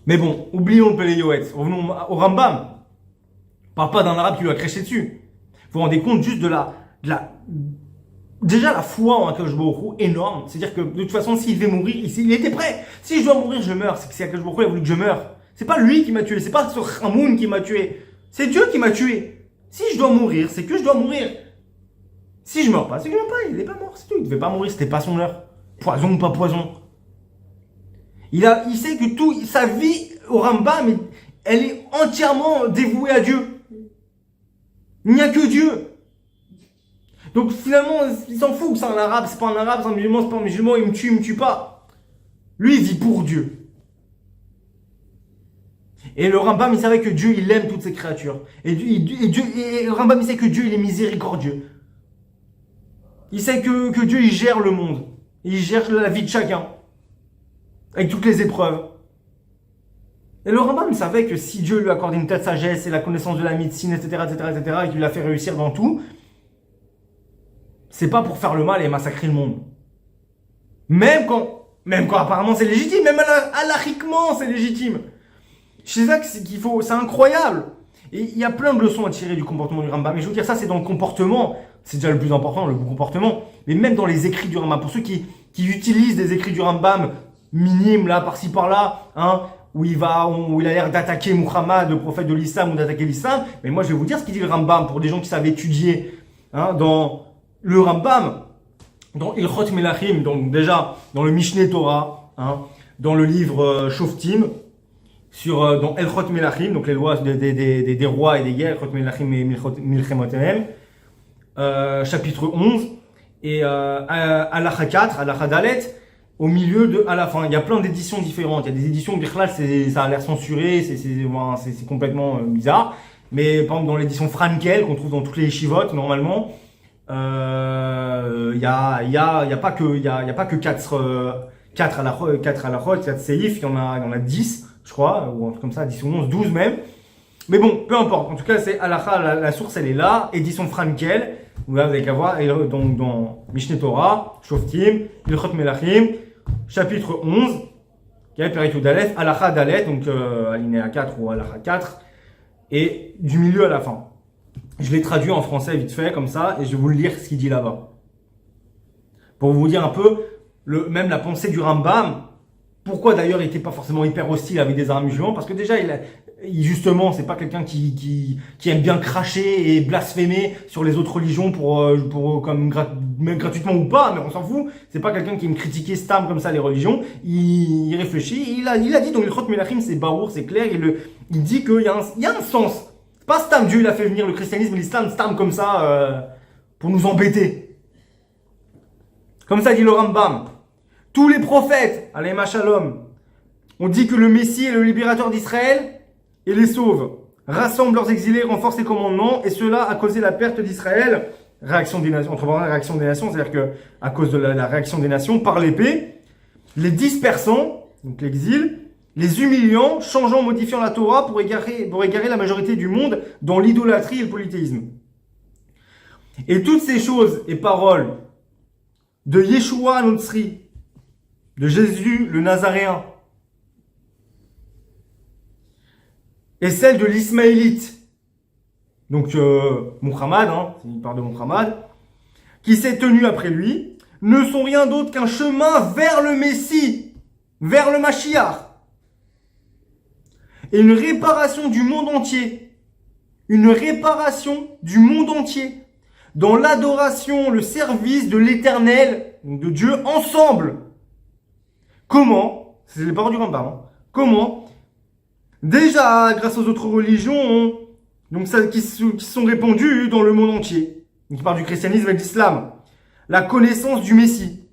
Mais bon, oublions le Pele Yoetz. Revenons au Rambam. On parle pas d'un arabe qui lui a craché dessus. Vous vous rendez compte juste de la déjà la foi en Akadosh Baruch Hu énorme. C'est-à-dire que de toute façon, s'il devait mourir, il était prêt. Si je dois mourir, je meurs. C'est que Akadosh Baruch Hu a voulu que je meure. C'est pas lui qui m'a tué. C'est pas ce Hamoun qui m'a tué. C'est Dieu qui m'a tué. Si je dois mourir, c'est que je dois mourir. Si je meurs pas, c'est que je meurs pas. Il est pas mort. C'est tout. Il devait pas mourir. C'était pas son heure. Poison ou pas poison. Il sait que tout, sa vie au Rambam, elle est entièrement dévouée à Dieu. Il n'y a que Dieu. Donc finalement, il s'en fout que c'est un arabe, c'est pas un arabe, c'est un musulman, c'est pas un musulman, il me tue pas. Lui, il vit pour Dieu. Et le Rambam, il savait que Dieu, il aime toutes ses créatures. Et le Rambam, il sait que Dieu, il est miséricordieux. Il sait que Dieu, il gère le monde. Il gère la vie de chacun. Avec toutes les épreuves. Et le Rambam savait que si Dieu lui accordait une telle sagesse et la connaissance de la médecine, etc., et qu'il l'a fait réussir dans tout, c'est pas pour faire le mal et massacrer le monde. Même quand apparemment c'est légitime, même halachiquement c'est légitime. C'est ça qu'il faut, c'est incroyable. Et il y a plein de leçons à tirer du comportement du Rambam. Mais je veux dire, ça c'est dans le comportement, c'est déjà le plus important, le bon comportement. Mais même dans les écrits du Rambam, pour ceux qui utilisent des écrits du Rambam minime là par-ci par-là, où il a l'air d'attaquer Muhammad, le prophète de l'islam, ou d'attaquer l'islam. Mais moi je vais vous dire ce qu'il dit le Rambam pour des gens qui savent étudier dans le Rambam, dans Ilchot Melachim, donc déjà dans le Mishneh Torah, dans le livre Shoftim, dans Ilchot Melachim, donc les lois des rois et des guerres, Ilchot Melachim et Milchemotem, chapitre 11 et Halacha 4, Halacha Dalet. Au milieu à la fin, il y a plein d'éditions différentes. Il y a des éditions où ça a l'air censuré, c'est complètement bizarre. Mais par exemple dans l'édition Frankel qu'on trouve dans toutes les yeshivot normalement, il y a pas que 4 halachot, 4 seif, il y en a 10, je crois, ou un truc comme ça, 10 ou 11, 12 même. Mais bon, peu importe. En tout cas, c'est halacha, la source elle est là, édition Frankel. Vous avez qu'à voir, donc dans Mishneh Torah, Shoftim, Ilchot Melachim, chapitre 11, Peritou Daleth, Halacha Dalet, donc alinéa 4 ou Halacha 4, et du milieu à la fin. Je l'ai traduit en français vite fait, comme ça, et je vais vous le lire ce qu'il dit là-bas. Pour vous dire un peu, même la pensée du Rambam, pourquoi d'ailleurs il n'était pas forcément hyper hostile avec des arabes musulmans, parce que déjà, justement, c'est pas quelqu'un qui aime bien cracher et blasphémer sur les autres religions même gratuitement ou pas, mais on s'en fout. C'est pas quelqu'un qui aime critiquer stam comme ça les religions. Il réfléchit, il a dit dans l'Ilchot Melachim, c'est barour, c'est clair, il dit qu'il y a un sens. C'est pas stam, Dieu il a fait venir le christianisme et l'islam stam comme ça pour nous embêter. Comme ça dit le Rambam. Tous les prophètes, alayhim shalom, ont dit que le Messie est le libérateur d'Israël et les sauve, rassemble leurs exilés, renforce les commandements, et cela a causé la perte d'Israël. Réaction des nations, réaction des nations, c'est-à-dire que à cause de la réaction des nations par l'épée, les dispersant, donc l'exil, les humiliant, changeant, modifiant la Torah pour égarer la majorité du monde dans l'idolâtrie et le polythéisme. Et toutes ces choses et paroles de Yeshua Notzri, de Jésus le Nazaréen, et celles de l'Ismaélite, donc Muhammad, il parle de Muhammad, qui s'est tenu après lui, ne sont rien d'autre qu'un chemin vers le Messie, vers le Mashiach, et une réparation du monde entier, une réparation du monde entier, dans l'adoration, le service de l'Éternel, de Dieu, ensemble. Comment? C'est les paroles du Rambam. Comment? Déjà, grâce aux autres religions, donc ça, qui sont répandues dans le monde entier. Donc, il parle du christianisme et de l'islam. La connaissance du Messie.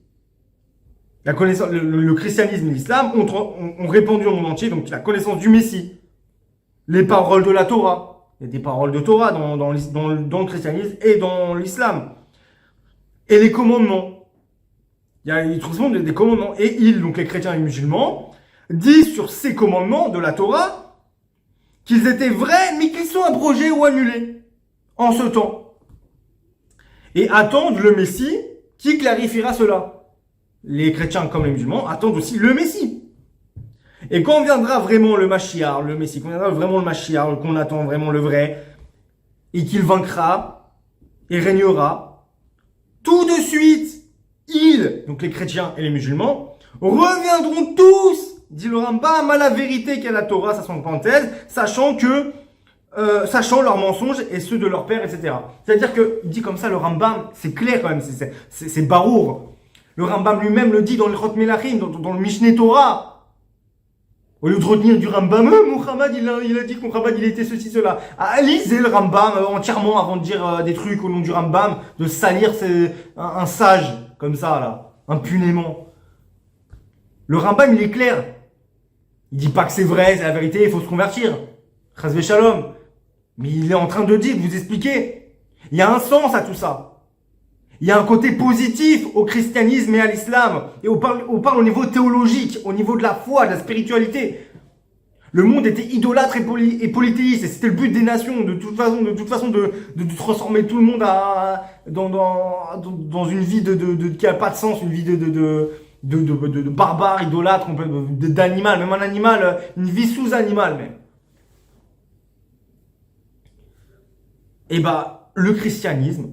La connaissance, le christianisme et l'islam ont répandu au monde entier, donc la connaissance du Messie. Les paroles de la Torah. Il y a des paroles de Torah dans le christianisme et dans l'islam. Et les commandements. Il y a des commandements. Et ils, donc les chrétiens et les musulmans, disent sur ces commandements de la Torah qu'ils étaient vrais, mais qu'ils sont abrogés ou annulés en ce temps. Et attendent le Messie qui clarifiera cela. Les chrétiens comme les musulmans attendent aussi le Messie. Et quand viendra vraiment le Mashiach, le Messie, quand viendra vraiment le Mashiach, qu'on attend vraiment le vrai, et qu'il vaincra et régnera, tout de suite, ils, donc les chrétiens et les musulmans, reviendront tous, dit le Rambam, à la vérité qu'est la Torah, ça sont une parenthèse, sachant leurs mensonges et ceux de leur père, etc. C'est-à-dire que, dit comme ça, le Rambam, c'est clair quand même, c'est barour. Le Rambam lui-même le dit dans le Chot Melachim, dans le Mishneh Torah. Au lieu de retenir du Rambam, Muhammad, il a dit que Muhammad, il était ceci, cela. Lisez le Rambam entièrement avant de dire des trucs au nom du Rambam, de salir un sage, comme ça, là, impunément. Le Rambam, il est clair. Il dit pas que c'est vrai, c'est la vérité, il faut se convertir. Chazve shalom. Mais il est en train de dire, de vous expliquer. Il y a un sens à tout ça. Il y a un côté positif au christianisme et à l'islam. Et on parle au niveau théologique, au niveau de la foi, de la spiritualité. Le monde était idolâtre et polythéiste. Et c'était le but des nations, de toute façon, de transformer tout le monde dans une vie qui a pas de sens, une vie de barbare, idolâtre, d'animal, même un animal, une vie sous-animale même. Et le christianisme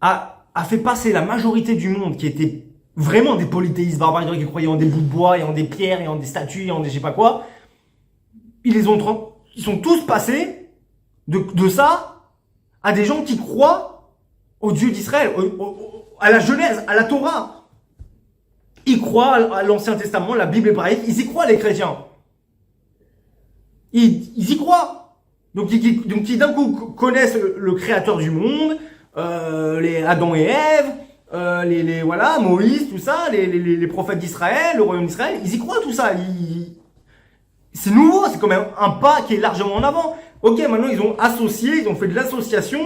a fait passer la majorité du monde qui était vraiment des polythéistes barbares, qui croyaient en des bouts de bois, et en des pierres, et en des statues, et en des je sais pas quoi. Ils sont tous passés de ça à des gens qui croient au Dieu d'Israël, à la Genèse, à la Torah. Ils croient à l'Ancien Testament, la Bible hébraïque, ils y croient les chrétiens. Ils y croient. Donc qui d'un coup connaissent le créateur du monde, les Adam et Ève, voilà, Moïse, tout ça, les prophètes d'Israël, le royaume d'Israël, ils y croient tout ça. C'est nouveau, c'est quand même un pas qui est largement en avant. Ok, maintenant ils ont fait de l'association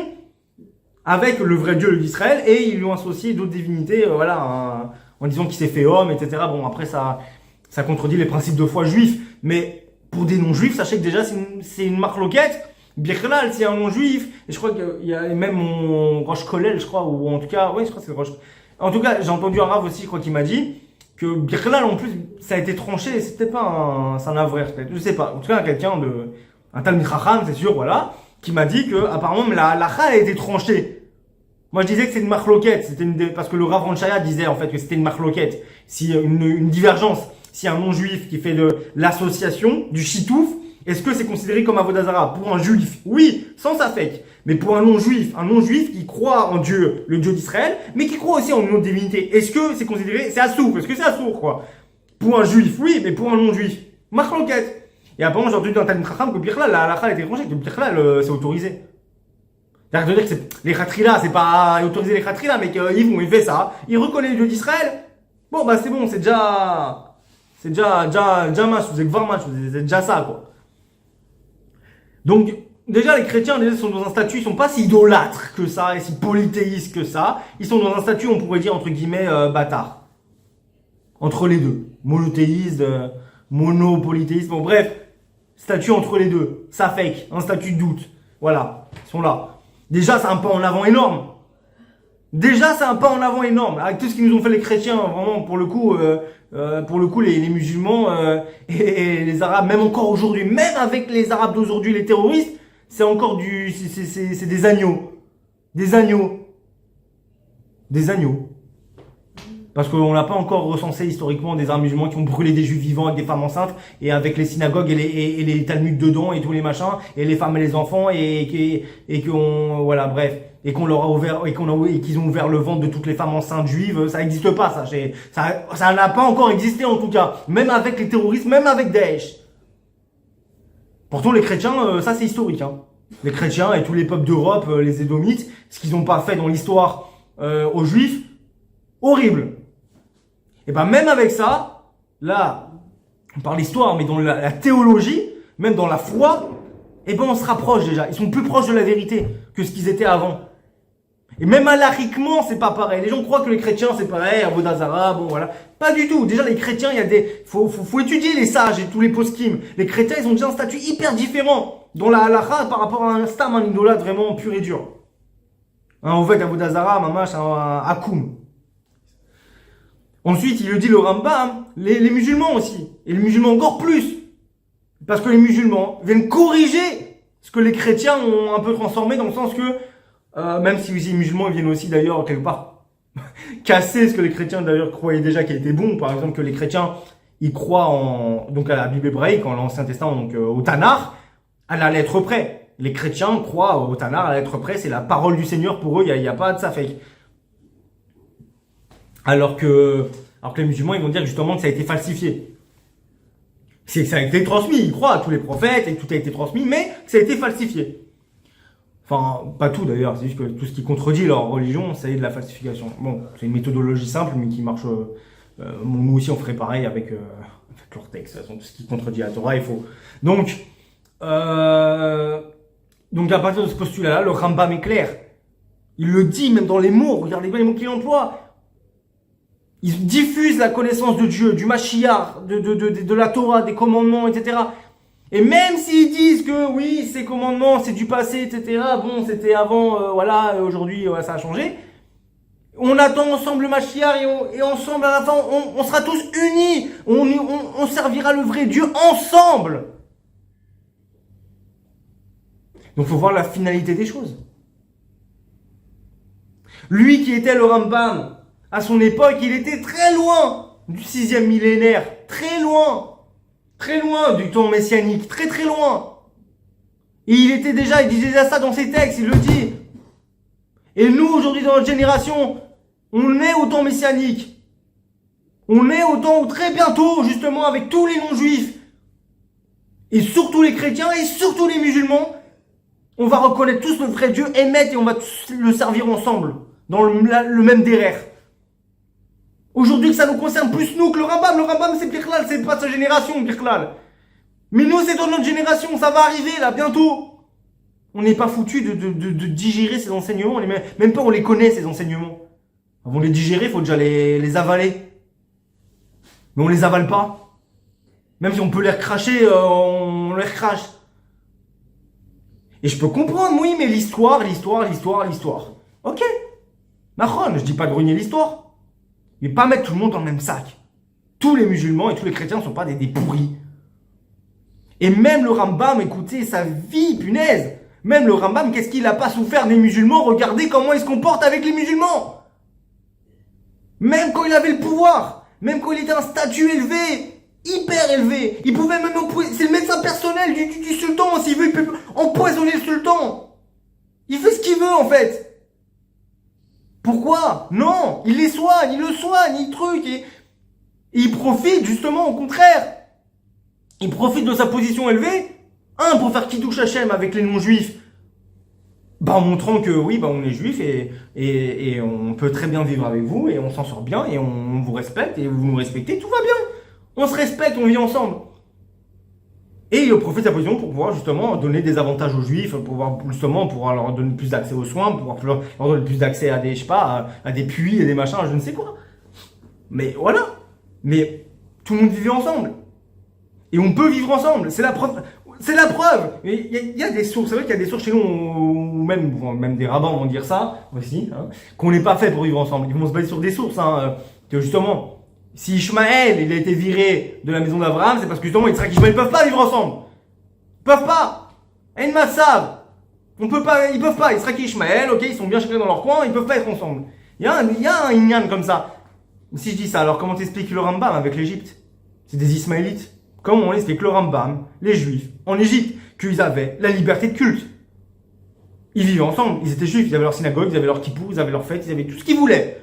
avec le vrai Dieu d'Israël et ils lui ont associé d'autres divinités, en disant qu'il s'est fait homme, etc. Bon, après ça contredit les principes de foi juifs, mais pour des non-juifs, sachez que déjà c'est une marloquette. Birklal, c'est un non-juif, et je crois qu'il y a même mon Roche Kollel, je crois, ou en tout cas, ouais, je crois que c'est Roche. En tout cas, j'ai entendu un rave aussi, je crois qu'il m'a dit que Birklal, en plus, ça a été tranché, c'était pas c'est un avraire, peut-être, je sais pas. En tout cas, un Talmid Chacham, c'est sûr, voilà, qui m'a dit que, apparemment, la Chal a été tranchée. Moi, je disais que c'est une marloquette, parce que le Rav Ranchaya disait, en fait, que c'était une marloquette. Si, une divergence. Si un non-juif qui fait de l'association, du chitouf, est-ce que c'est considéré comme Avodah Zarah? Pour un juif, oui, sans affect. Mais pour un non-juif qui croit en Dieu, le Dieu d'Israël, mais qui croit aussi en une autre divinité, est-ce que c'est considéré, c'est assourd? Est-ce que c'est assourd, quoi? Pour un juif, oui, mais pour un non-juif, machloket. Et apparemment, j'ai entendu dans Talmid Chacham que Birklal, la halakha était tranchée, que Birklal, c'est autorisé. C'est-à-dire que les khatrila, c'est pas autorisé les khatrila, mais il fait ça. Il reconnaît le Dieu d'Israël. Bon, c'est bon, c'est déjà match, c'est gvar match, c'est déjà ça, quoi. Donc, déjà, les chrétiens, sont dans un statut, ils sont pas si idolâtres que ça, et si polythéistes que ça. Ils sont dans un statut, on pourrait dire, entre guillemets, bâtard. Entre les deux. Monothéiste, monopolythéiste, bon, bref. Statut entre les deux. Ça fake. Un statut de doute. Voilà. Ils sont là. Déjà, c'est un pas en avant énorme. Déjà, c'est un pas en avant énorme. Avec tout ce qu'ils nous ont fait les chrétiens, vraiment, pour le coup, les musulmans et les arabes, même encore aujourd'hui, même avec les arabes d'aujourd'hui, les terroristes, c'est encore c'est des agneaux. Des agneaux. Des agneaux. Parce qu'on n'a pas encore recensé historiquement des arabes musulmans qui ont brûlé des juifs vivants avec des femmes enceintes et avec les synagogues et les talmuds dedans et tous les machins et les femmes et les enfants et qu'on voilà bref et qu'on leur a ouvert et qu'ils ont ouvert le ventre de toutes les femmes enceintes juives. Ça n'existe pas, ça n'a pas encore existé en tout cas, même avec les terroristes, même avec Daesh. Pourtant les chrétiens, ça c'est historique, hein. Les chrétiens et tous les peuples d'Europe, les Édomites, ce qu'ils n'ont pas fait dans l'histoire aux juifs, horrible. Et ben même avec ça, là, on parle d'histoire, mais dans la théologie, même dans la foi, et ben on se rapproche déjà. Ils sont plus proches de la vérité que ce qu'ils étaient avant. Et même halakhiquement, c'est pas pareil. Les gens croient que les chrétiens c'est pareil, Avodah Zarah, bon voilà. Pas du tout. Déjà les chrétiens, il y a faut étudier les sages et tous les poskim. Les chrétiens, ils ont déjà un statut hyper différent dans la halakha par rapport à un stam, un idolâtre vraiment pur et dur. En fait, Avodah Zarah, mamash, un akoum. Ensuite, il le dit le Rambam, les musulmans aussi. Et les musulmans encore plus. Parce que les musulmans viennent corriger ce que les chrétiens ont un peu transformé dans le sens que, même si les musulmans ils viennent aussi d'ailleurs quelque part casser ce que les chrétiens d'ailleurs croyaient déjà qui était bon. Par exemple, que les chrétiens, ils croient donc à la Bible hébraïque, en l'Ancien Testament, donc au Tanakh, à la lettre près. Les chrétiens croient au Tanakh à la lettre près, c'est la parole du Seigneur pour eux, il y a pas de ça fake. Alors que les musulmans, ils vont dire justement que ça a été falsifié. C'est que ça a été transmis, ils croient à tous les prophètes et tout a été transmis, mais que ça a été falsifié. Enfin, pas tout d'ailleurs, c'est juste que tout ce qui contredit leur religion, ça y est de la falsification. Bon, c'est une méthodologie simple, mais qui marche. Nous aussi, on ferait pareil avec leur texte. De toute façon, tout ce qui contredit la Torah est faux. Donc à partir de ce postulat-là, le Rambam est clair. Il le dit même dans les mots, regardez bien les mots qu'il emploie. Ils diffusent la connaissance de Dieu, du Mashiach, de la Torah, des commandements, etc. Et même s'ils disent que oui, ces commandements, c'est du passé, etc. Bon, c'était avant, voilà, aujourd'hui, ça a changé. On attend ensemble le Mashiach et ensemble, à la fin, on sera tous unis. On servira le vrai Dieu ensemble. Donc, il faut voir la finalité des choses. Lui qui était le Rambam, à son époque, il était très loin du 6e millénaire, très loin du temps messianique, très loin. Et il disait ça dans ses textes, il le dit. Et nous, aujourd'hui, dans notre génération, on est au temps messianique. On est au temps où très bientôt, justement, avec tous les non-juifs, et surtout les chrétiens, et surtout les musulmans, on va reconnaître tous le vrai Dieu, émettre, et on va tous le servir ensemble, dans le même derrière. Aujourd'hui, que ça nous concerne plus nous que le Rambam. Le Rambam, c'est Birklal, c'est pas sa génération, Birklal. Mais nous, c'est dans notre génération, ça va arriver, là, bientôt. On n'est pas foutu de digérer ces enseignements, même pas on les connaît, ces enseignements. Avant de les digérer, il faut déjà les avaler. Mais on les avale pas. Même si on peut les recracher, on les recrache. Et je peux comprendre, oui, mais l'histoire. Ok. Mahon, je dis pas de renier l'histoire. Mais pas mettre tout le monde dans le même sac. Tous les musulmans et tous les chrétiens ne sont pas des pourris. Et même le Rambam, écoutez, sa vie, punaise. Même le Rambam, qu'est-ce qu'il n'a pas souffert des musulmans? Regardez comment il se comporte avec les musulmans. Même quand il avait le pouvoir. Même quand il était un statut élevé. Hyper élevé. Il pouvait même c'est le médecin personnel du sultan. S'il veut, il peut empoisonner le sultan. Il fait ce qu'il veut, en fait. Pourquoi? Non, il le soigne, il truc, et il profite justement au contraire. Il profite de sa position élevée, pour faire Kiddush Hashem avec les non-juifs, en montrant que oui, on est juifs et on peut très bien vivre avec vous et on s'en sort bien et on vous respecte et vous nous respectez, tout va bien. On se respecte, on vit ensemble. Et il profite de sa position pour pouvoir justement donner des avantages aux juifs, pour pouvoir leur donner plus d'accès aux soins, pour pouvoir leur donner plus d'accès à des, à des puits et des machins, je ne sais quoi. Mais voilà. Mais tout le monde vivait ensemble. Et on peut vivre ensemble. C'est la preuve. C'est la preuve. Il y a des sources, c'est vrai qu'il y a des sources chez nous, ou même des rabbins vont dire ça aussi, hein, qu'on n'est pas fait pour vivre ensemble. Ils vont se baser sur des sources, hein, que justement, si Ishmaël il a été viré de la maison d'Abraham, c'est parce que justement Yitzhak et Ishmaël ne peuvent pas vivre ensemble. Ils peuvent pas. En Matsav. Ils peuvent pas. Yitzhak et Ishmaël, ok, ils sont bien chacun dans leur coin, ils peuvent pas être ensemble. Il y a un inyan comme ça. Si je dis ça, alors comment t'expliques le Rambam avec l'Égypte? C'est des Ismaélites. Comment on explique le Rambam, les Juifs, en Égypte, qu'ils avaient la liberté de culte? Ils vivaient ensemble, ils étaient juifs, ils avaient leur synagogue, ils avaient leur kippou, ils avaient leur fête, ils avaient tout ce qu'ils voulaient.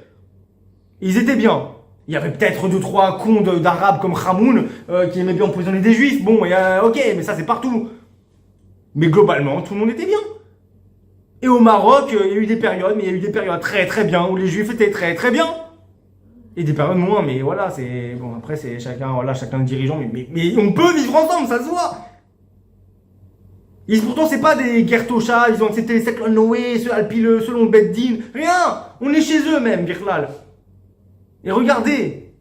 Et ils étaient bien. Il y avait peut-être 2-3 cons d'arabes comme Hamoun qui aimaient bien empoisonner des juifs. Bon, ok, mais ça c'est partout. Mais globalement, tout le monde était bien. Et au Maroc, il y a eu des périodes, mais il y a eu des périodes très très bien où les juifs étaient très très bien. Et des périodes moins, mais voilà, c'est. Bon, après, c'est chacun le dirigeant, mais on peut vivre ensemble, ça se voit. Et pourtant, c'est pas des Gertosha, ils ont accepté les Seclon Noé, selon le Beddin, rien. On est chez eux même, Gerlal. Et regardez.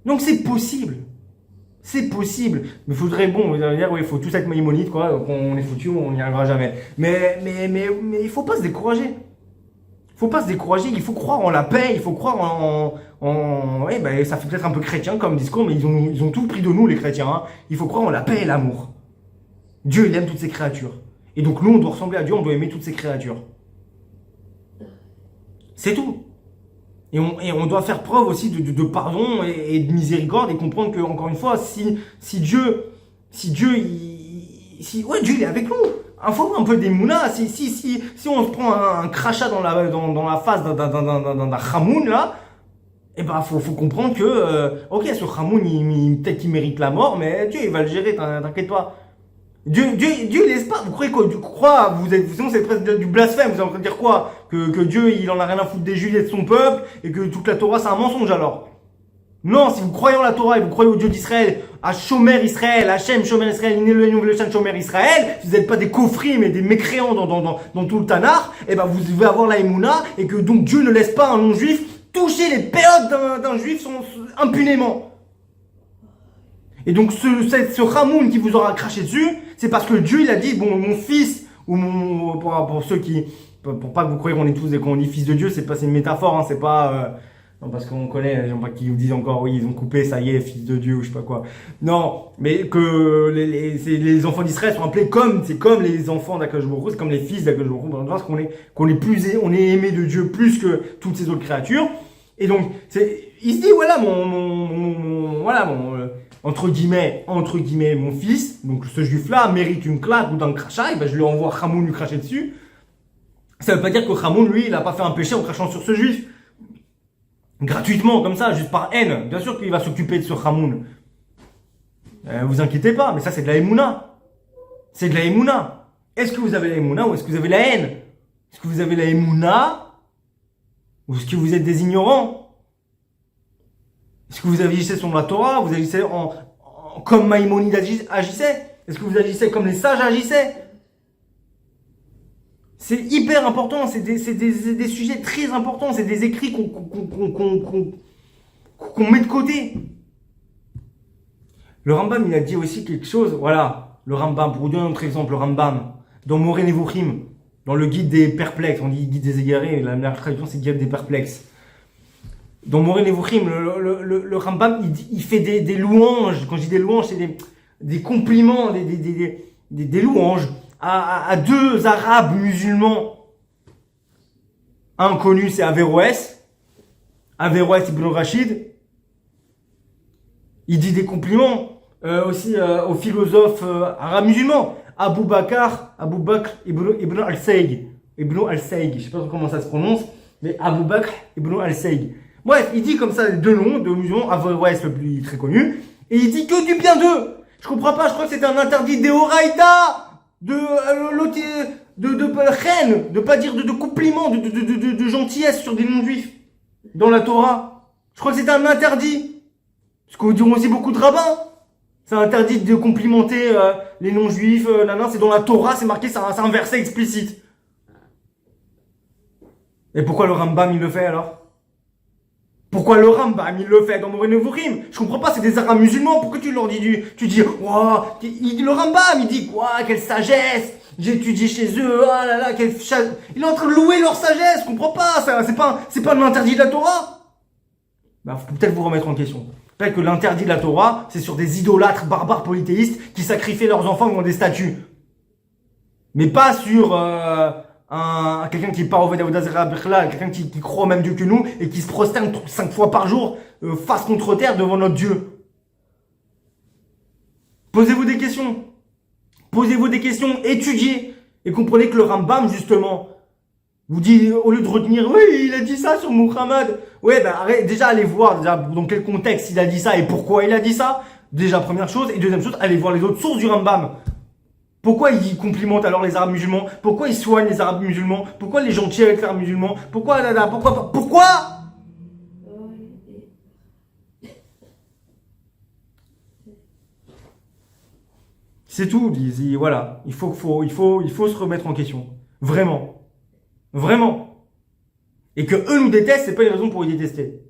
Donc c'est possible. C'est possible. Mais il faudrait, bon, vous allez dire, oui, il faut tous être maïmonite, quoi. Donc on est foutu, on n'y arrivera jamais. Mais il faut pas se décourager. Il faut pas se décourager, il faut croire en la paix, il faut croire ouais, ben, ça fait peut-être un peu chrétien comme discours, mais ils ont tout pris de nous, les chrétiens. Hein. Il faut croire en la paix et l'amour. Dieu, il aime toutes ses créatures. Et donc nous, on doit ressembler à Dieu, on doit aimer toutes ses créatures. C'est tout. Et on doit faire preuve aussi de pardon et de miséricorde et comprendre que, encore une fois, si Dieu, ouais, Dieu il est avec nous. Il faut avoir un peu d'émouna. Si on se prend un crachat dans la face d'un Hamoun, là, eh ben, faut comprendre que, ok, ce Hamoun, peut-être qu'il mérite la mort, mais Dieu, il va le gérer, t'inquiète pas. Dieu laisse pas. Vous croyez quoi? Sinon c'est presque du blasphème. Vous êtes en train de dire quoi? Que Dieu, il en a rien à foutre des Juifs et de son peuple, et que toute la Torah, c'est un mensonge alors. Non, si vous croyez en la Torah et vous croyez au Dieu d'Israël, à Shomer Israël, Hachem Shomer Israël, Inéloignon Velochan Shomer Israël, si vous n'êtes pas des coffris mais des mécréants dans tout le Tanakh, eh ben vous devez avoir la Emouna, et que donc Dieu ne laisse pas un non-juif toucher les périodes d'un juif impunément. Et donc ce Hamoun qui vous aura craché dessus, c'est parce que Dieu il a dit, bon, mon fils, ou pour ceux qui, pour pas que vous croyez qu'on est tous et qu'on dit fils de Dieu, c'est une métaphore, hein, c'est pas, non, parce qu'on connaît les gens qui vous disent encore, oui, ils ont coupé, ça y est, fils de Dieu, ou je sais pas quoi. Non, mais que les enfants d'Israël sont appelés c'est comme les enfants d'Akadosh Baruch Hu, c'est comme les fils d'Akadosh Baruch Hu, parce qu'on est aimé de Dieu plus que toutes ces autres créatures. Et donc, il se dit, voilà, entre guillemets, mon fils, donc ce juif-là, mérite une claque ou d'un crachat, et ben je lui envoie Hamoun lui cracher dessus. Ça veut pas dire que Hamoun, lui, il a pas fait un péché en crachant sur ce juif. Gratuitement, comme ça, juste par haine. Bien sûr qu'il va s'occuper de ce Hamoun. Vous inquiétez pas, mais ça c'est de la Emouna. C'est de la Emouna. Est-ce que vous avez la Emouna ou est-ce que vous avez la haine? Est-ce que vous avez la Emouna ou est-ce que vous êtes des ignorants? Est-ce que vous agissez sur la Torah? Vous agissez comme Maïmonide agissait? Est-ce que vous agissez comme les sages agissaient? C'est hyper important, c'est des sujets très importants, c'est des écrits qu'on met de côté. Le Rambam, il a dit aussi quelque chose, voilà, le Rambam, pour vous donner un autre exemple, le Rambam, dans Moreh Nevuchim, dans le guide des perplexes, on dit guide des égarés, la traduction c'est guide des perplexes. Dans Moreh Nevuchim, le Rambam, il fait des louanges. Quand je dis des louanges, c'est des compliments, des louanges à deux arabes musulmans. Un connu, c'est Averroès ibn Rachid. Il dit des compliments aussi aux philosophes arabes musulmans. Abu Bakr ibn al-Saygh. Je sais pas comment ça se prononce, mais Abu Bakr ibn al-Saygh. Bref, il dit comme ça deux noms de musulmans, Averroès le plus très connu, et il dit que du bien d'eux. Je comprends pas, je crois que c'était un interdit d'Eoraïta, de reine, de pas dire de compliments, de gentillesse sur des non-juifs dans la Torah. Je crois que c'était un interdit. Ce que diront aussi beaucoup de rabbins. C'est interdit de complimenter les non-juifs, c'est dans la Torah, c'est marqué, c'est un verset explicite. Et pourquoi le Rambam il le fait alors? Pourquoi le Rambam, il le fait dans Moreh Nevuchim? Je comprends pas, c'est des arabes musulmans, pourquoi tu leur dis tu dis, waouh, le Rambam, il dit quoi, quelle sagesse, j'étudie chez eux, ah là là, il est en train de louer leur sagesse, je comprends pas, ça, c'est pas un interdit de la Torah. Bah, faut peut-être vous remettre en question. Peut-être que l'interdit de la Torah, c'est sur des idolâtres barbares polythéistes qui sacrifient leurs enfants devant des statues. Mais pas sur, quelqu'un qui part au Vedavudazera Bechla, quelqu'un qui croit au même Dieu que nous et qui se prosterne 5 fois par jour face contre terre devant notre Dieu. Posez-vous des questions. Posez-vous des questions, étudiez et comprenez que le Rambam, justement, vous dit, au lieu de retenir, oui, il a dit ça sur Muhammad. Ouais, ben, déjà, allez voir déjà, dans quel contexte il a dit ça et pourquoi il a dit ça. Déjà, première chose. Et deuxième chose, allez voir les autres sources du Rambam. Pourquoi il complimente alors les arabes musulmans? Pourquoi il soigne les arabes musulmans? Pourquoi il est gentil avec les arabes musulmans? Pourquoi? C'est tout. Voilà. Il faut se remettre en question. Vraiment. Vraiment. Et que eux nous détestent, c'est pas une raison pour les détester.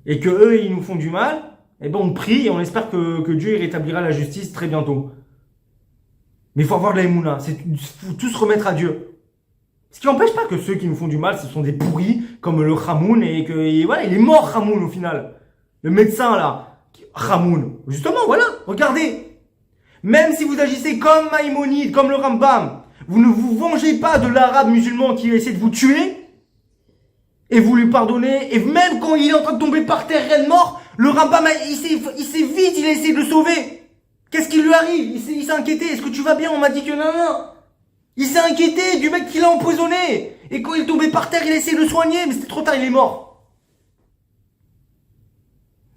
Et que eux, ils nous font du mal, eh ben, on prie et on espère que Dieu il rétablira la justice très bientôt. Mais il faut avoir de la émouna, faut tout se remettre à Dieu. Ce qui n'empêche pas que ceux qui nous font du mal, ce sont des pourris, comme le Hamoun, et voilà, il est mort Hamoun au final. Le médecin là, Hamoun. Justement, voilà, regardez. Même si vous agissez comme Maïmonide, comme le Rambam, vous ne vous vengez pas de l'arabe musulman qui essaie de vous tuer, et vous lui pardonnez, et même quand il est en train de tomber par terre, réel mort, le Rambam, il s'est vite, il a essayé de le sauver. Qu'est-ce qui lui arrive? Il s'est inquiété. Est-ce que tu vas bien? On m'a dit que non. Il s'est inquiété du mec qui l'a empoisonné. Et quand il est tombé par terre, il a essayé de le soigner, mais c'était trop tard, il est mort.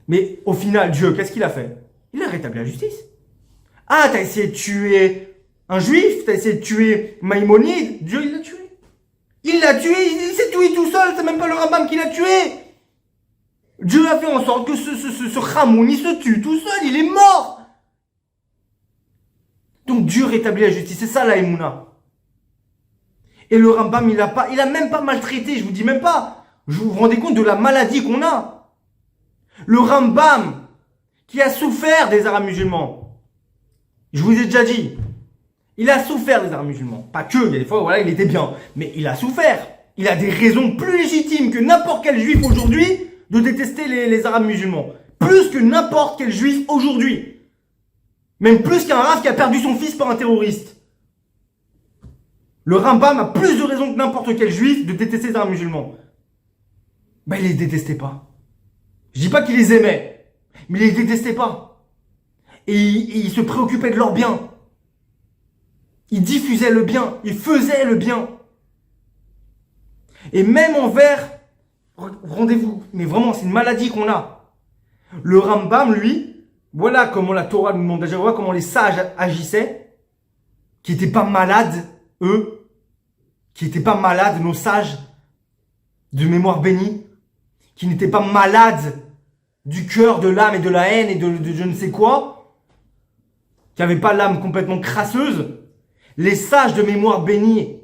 Mais au final, Dieu, qu'est-ce qu'il a fait? Il a rétabli la justice. Ah, t'as essayé de tuer un juif, t'as essayé de tuer Maïmonide, Dieu, il l'a tué. Il l'a tué, il s'est tué tout seul, c'est même pas le Rambam qui l'a tué. Dieu a fait en sorte que ce Hamoun, il se tue tout seul, il est mort. Donc Dieu rétablit la justice, c'est ça la Emouna. Et le Rambam, il a même pas maltraité, je vous dis même pas. Vous vous rendez compte de la maladie qu'on a? Le Rambam, qui a souffert des arabes musulmans. Je vous ai déjà dit. Il a souffert des arabes musulmans. Pas que, il y a des fois, voilà, il était bien. Mais il a souffert. Il a des raisons plus légitimes que n'importe quel juif aujourd'hui de détester les arabes musulmans. Plus que n'importe quel juif aujourd'hui. Même plus qu'un raf qui a perdu son fils par un terroriste. Le Rambam a plus de raisons que n'importe quel juif de détester les arabes musulmans. Ben, il les détestait pas. Je dis pas qu'il les aimait, mais il les détestait pas. Et il se préoccupait de leur bien. Il diffusait le bien, il faisait le bien. Et même envers, rendez-vous, mais vraiment c'est une maladie qu'on a. Le Rambam, lui, voilà comment la Torah nous demande d'agir, voilà comment les sages agissaient, qui n'étaient pas malades, eux, qui n'étaient pas malades, nos sages, de mémoire bénie, qui n'étaient pas malades du cœur, de l'âme et de la haine et de je ne sais quoi, qui n'avaient pas l'âme complètement crasseuse, les sages de mémoire bénie,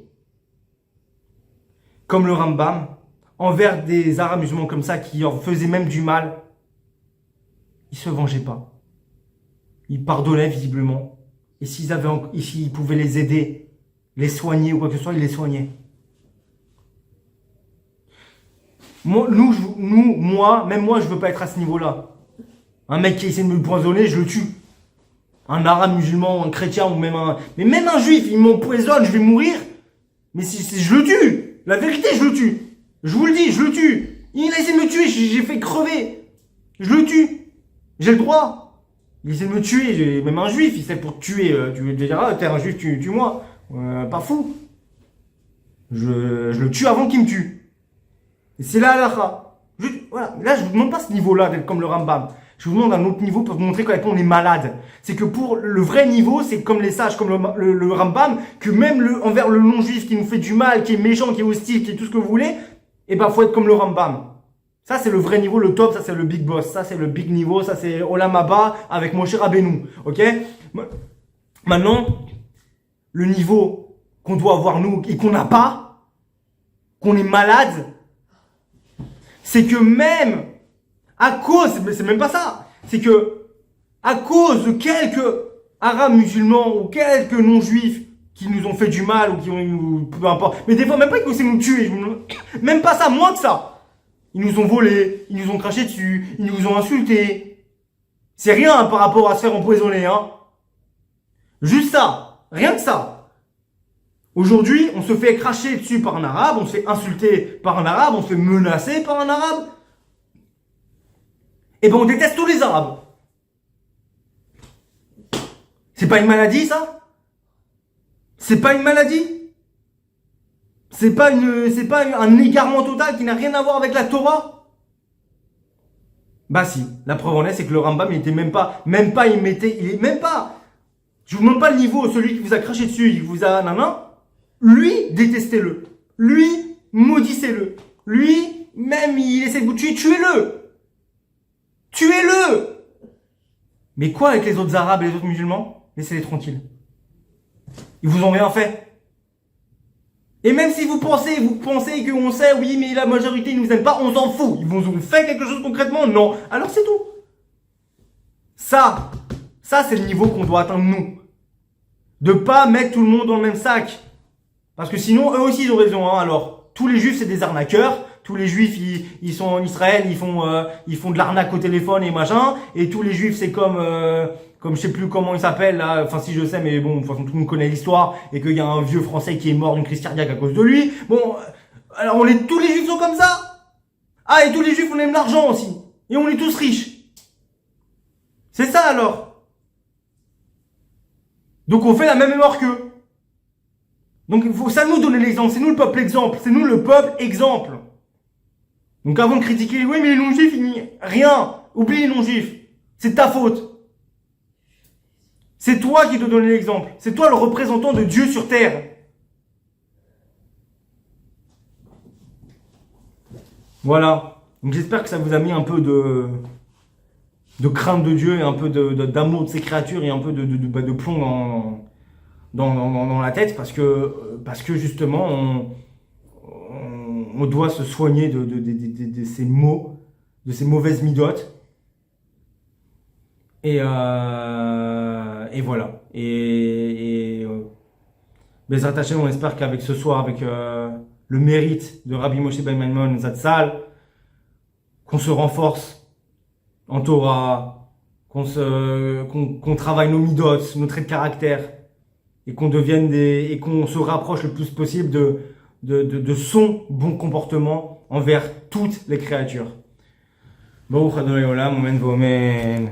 comme le Rambam, envers des arabes musulmans comme ça, qui leur faisaient même du mal, ils se vengeaient pas. Ils pardonnaient visiblement. Et s'ils pouvaient les aider, les soigner ou quoi que ce soit, ils les soignaient. Même moi, je veux pas être à ce niveau-là. Un mec qui essaie de me poisonner, je le tue. Un arabe musulman, un chrétien ou même un juif, il m'empoisonne, je vais mourir. Mais si je le tue. La vérité, je le tue. Je vous le dis, je le tue. Il a essayé de me tuer, j'ai fait crever. Je le tue. J'ai le droit. Il essaie de me tuer, même un juif, il sait pour te tuer. Tu veux dire, ah, t'es un juif, tue-moi. Pas fou. Je le tue avant qu'il me tue. Et c'est la halakha. Voilà. Là, je vous demande pas ce niveau-là d'être comme le Rambam. Je vous demande un autre niveau pour vous montrer qu'à quel point on est malade. C'est que pour le vrai niveau, c'est comme les sages, comme le Rambam, que même envers le non-juif qui nous fait du mal, qui est méchant, qui est hostile, qui est tout ce que vous voulez, eh ben, faut être comme le Rambam. Ça, c'est le vrai niveau, le top, ça, c'est le big boss, ça, c'est le big niveau, ça, c'est Olam Haba avec Moshe Rabbeinu. Ok? Maintenant, le niveau qu'on doit avoir nous et qu'on n'a pas, qu'on est malade, c'est que même à cause, mais c'est même pas ça, c'est que à cause de quelques arabes musulmans ou quelques non-juifs qui nous ont fait du mal ou qui ont, peu importe, mais des fois même pas qu'ils essaient de nous tuer, même pas ça, moins que ça. Ils nous ont volé, ils nous ont craché dessus, ils nous ont insultés. C'est rien hein, par rapport à se faire empoisonner, hein. Juste ça, rien que ça. Aujourd'hui, on se fait cracher dessus par un arabe, on se fait insulter par un arabe, on se fait menacer par un arabe. Et ben on déteste tous les arabes. C'est pas une maladie ça? C'est pas une maladie? C'est pas un égarement total qui n'a rien à voir avec la Torah? Bah si, la preuve en est, c'est que le Rambam, il est même pas, je vous demande pas le niveau, celui qui vous a craché dessus, il vous a, lui, détestez-le. Lui, maudissez-le. Lui, même, il essaie de vous tuer, tuez-le. Tuez-le. Mais quoi avec les autres arabes et les autres musulmans? Laissez-les tranquilles. Ils vous ont rien fait. Et même si vous pensez qu'on sait, oui, mais la majorité ne nous aime pas, on s'en fout. Ils vous ont fait quelque chose concrètement? Non. Alors c'est tout. Ça c'est le niveau qu'on doit atteindre nous. De pas mettre tout le monde dans le même sac. Parce que sinon, eux aussi ils ont raison, hein. Alors, tous les juifs c'est des arnaqueurs. Tous les juifs, ils sont en Israël, ils font de l'arnaque au téléphone et machin. Et tous les juifs, c'est comme je sais plus comment il s'appelle là. Enfin, si je sais, mais bon, de toute façon, tout le monde connaît l'histoire et qu'il y a un vieux Français qui est mort d'une crise cardiaque à cause de lui. Bon, alors tous les juifs sont comme ça. Ah, et tous les juifs, on aime l'argent aussi. Et on est tous riches. C'est ça alors. Donc on fait la même erreur qu'eux. Donc il faut ça nous donner l'exemple. C'est nous le peuple exemple. C'est nous le peuple exemple. Donc avant de critiquer, oui mais les non-juifs, rien, oublie les non-juifs, c'est ta faute. C'est toi qui dois donner l'exemple, c'est toi le représentant de Dieu sur terre. Voilà, donc j'espère que ça vous a mis un peu de crainte de Dieu et un peu d'amour de ses créatures et un peu de plomb dans la tête parce que justement on doit se soigner de ces maux, de ces mauvaises midotes. Et voilà. Bezrat Hashem, on espère qu'avec ce soir, avec le mérite de Rabbi Moshe ben Maimon Zatzal, qu'on se renforce en Torah, qu'on travaille nos midotes, nos traits de caractère, et qu'on se rapproche le plus possible de son bon comportement envers toutes les créatures. Baruch Adonai Olam, Amen V'Amen.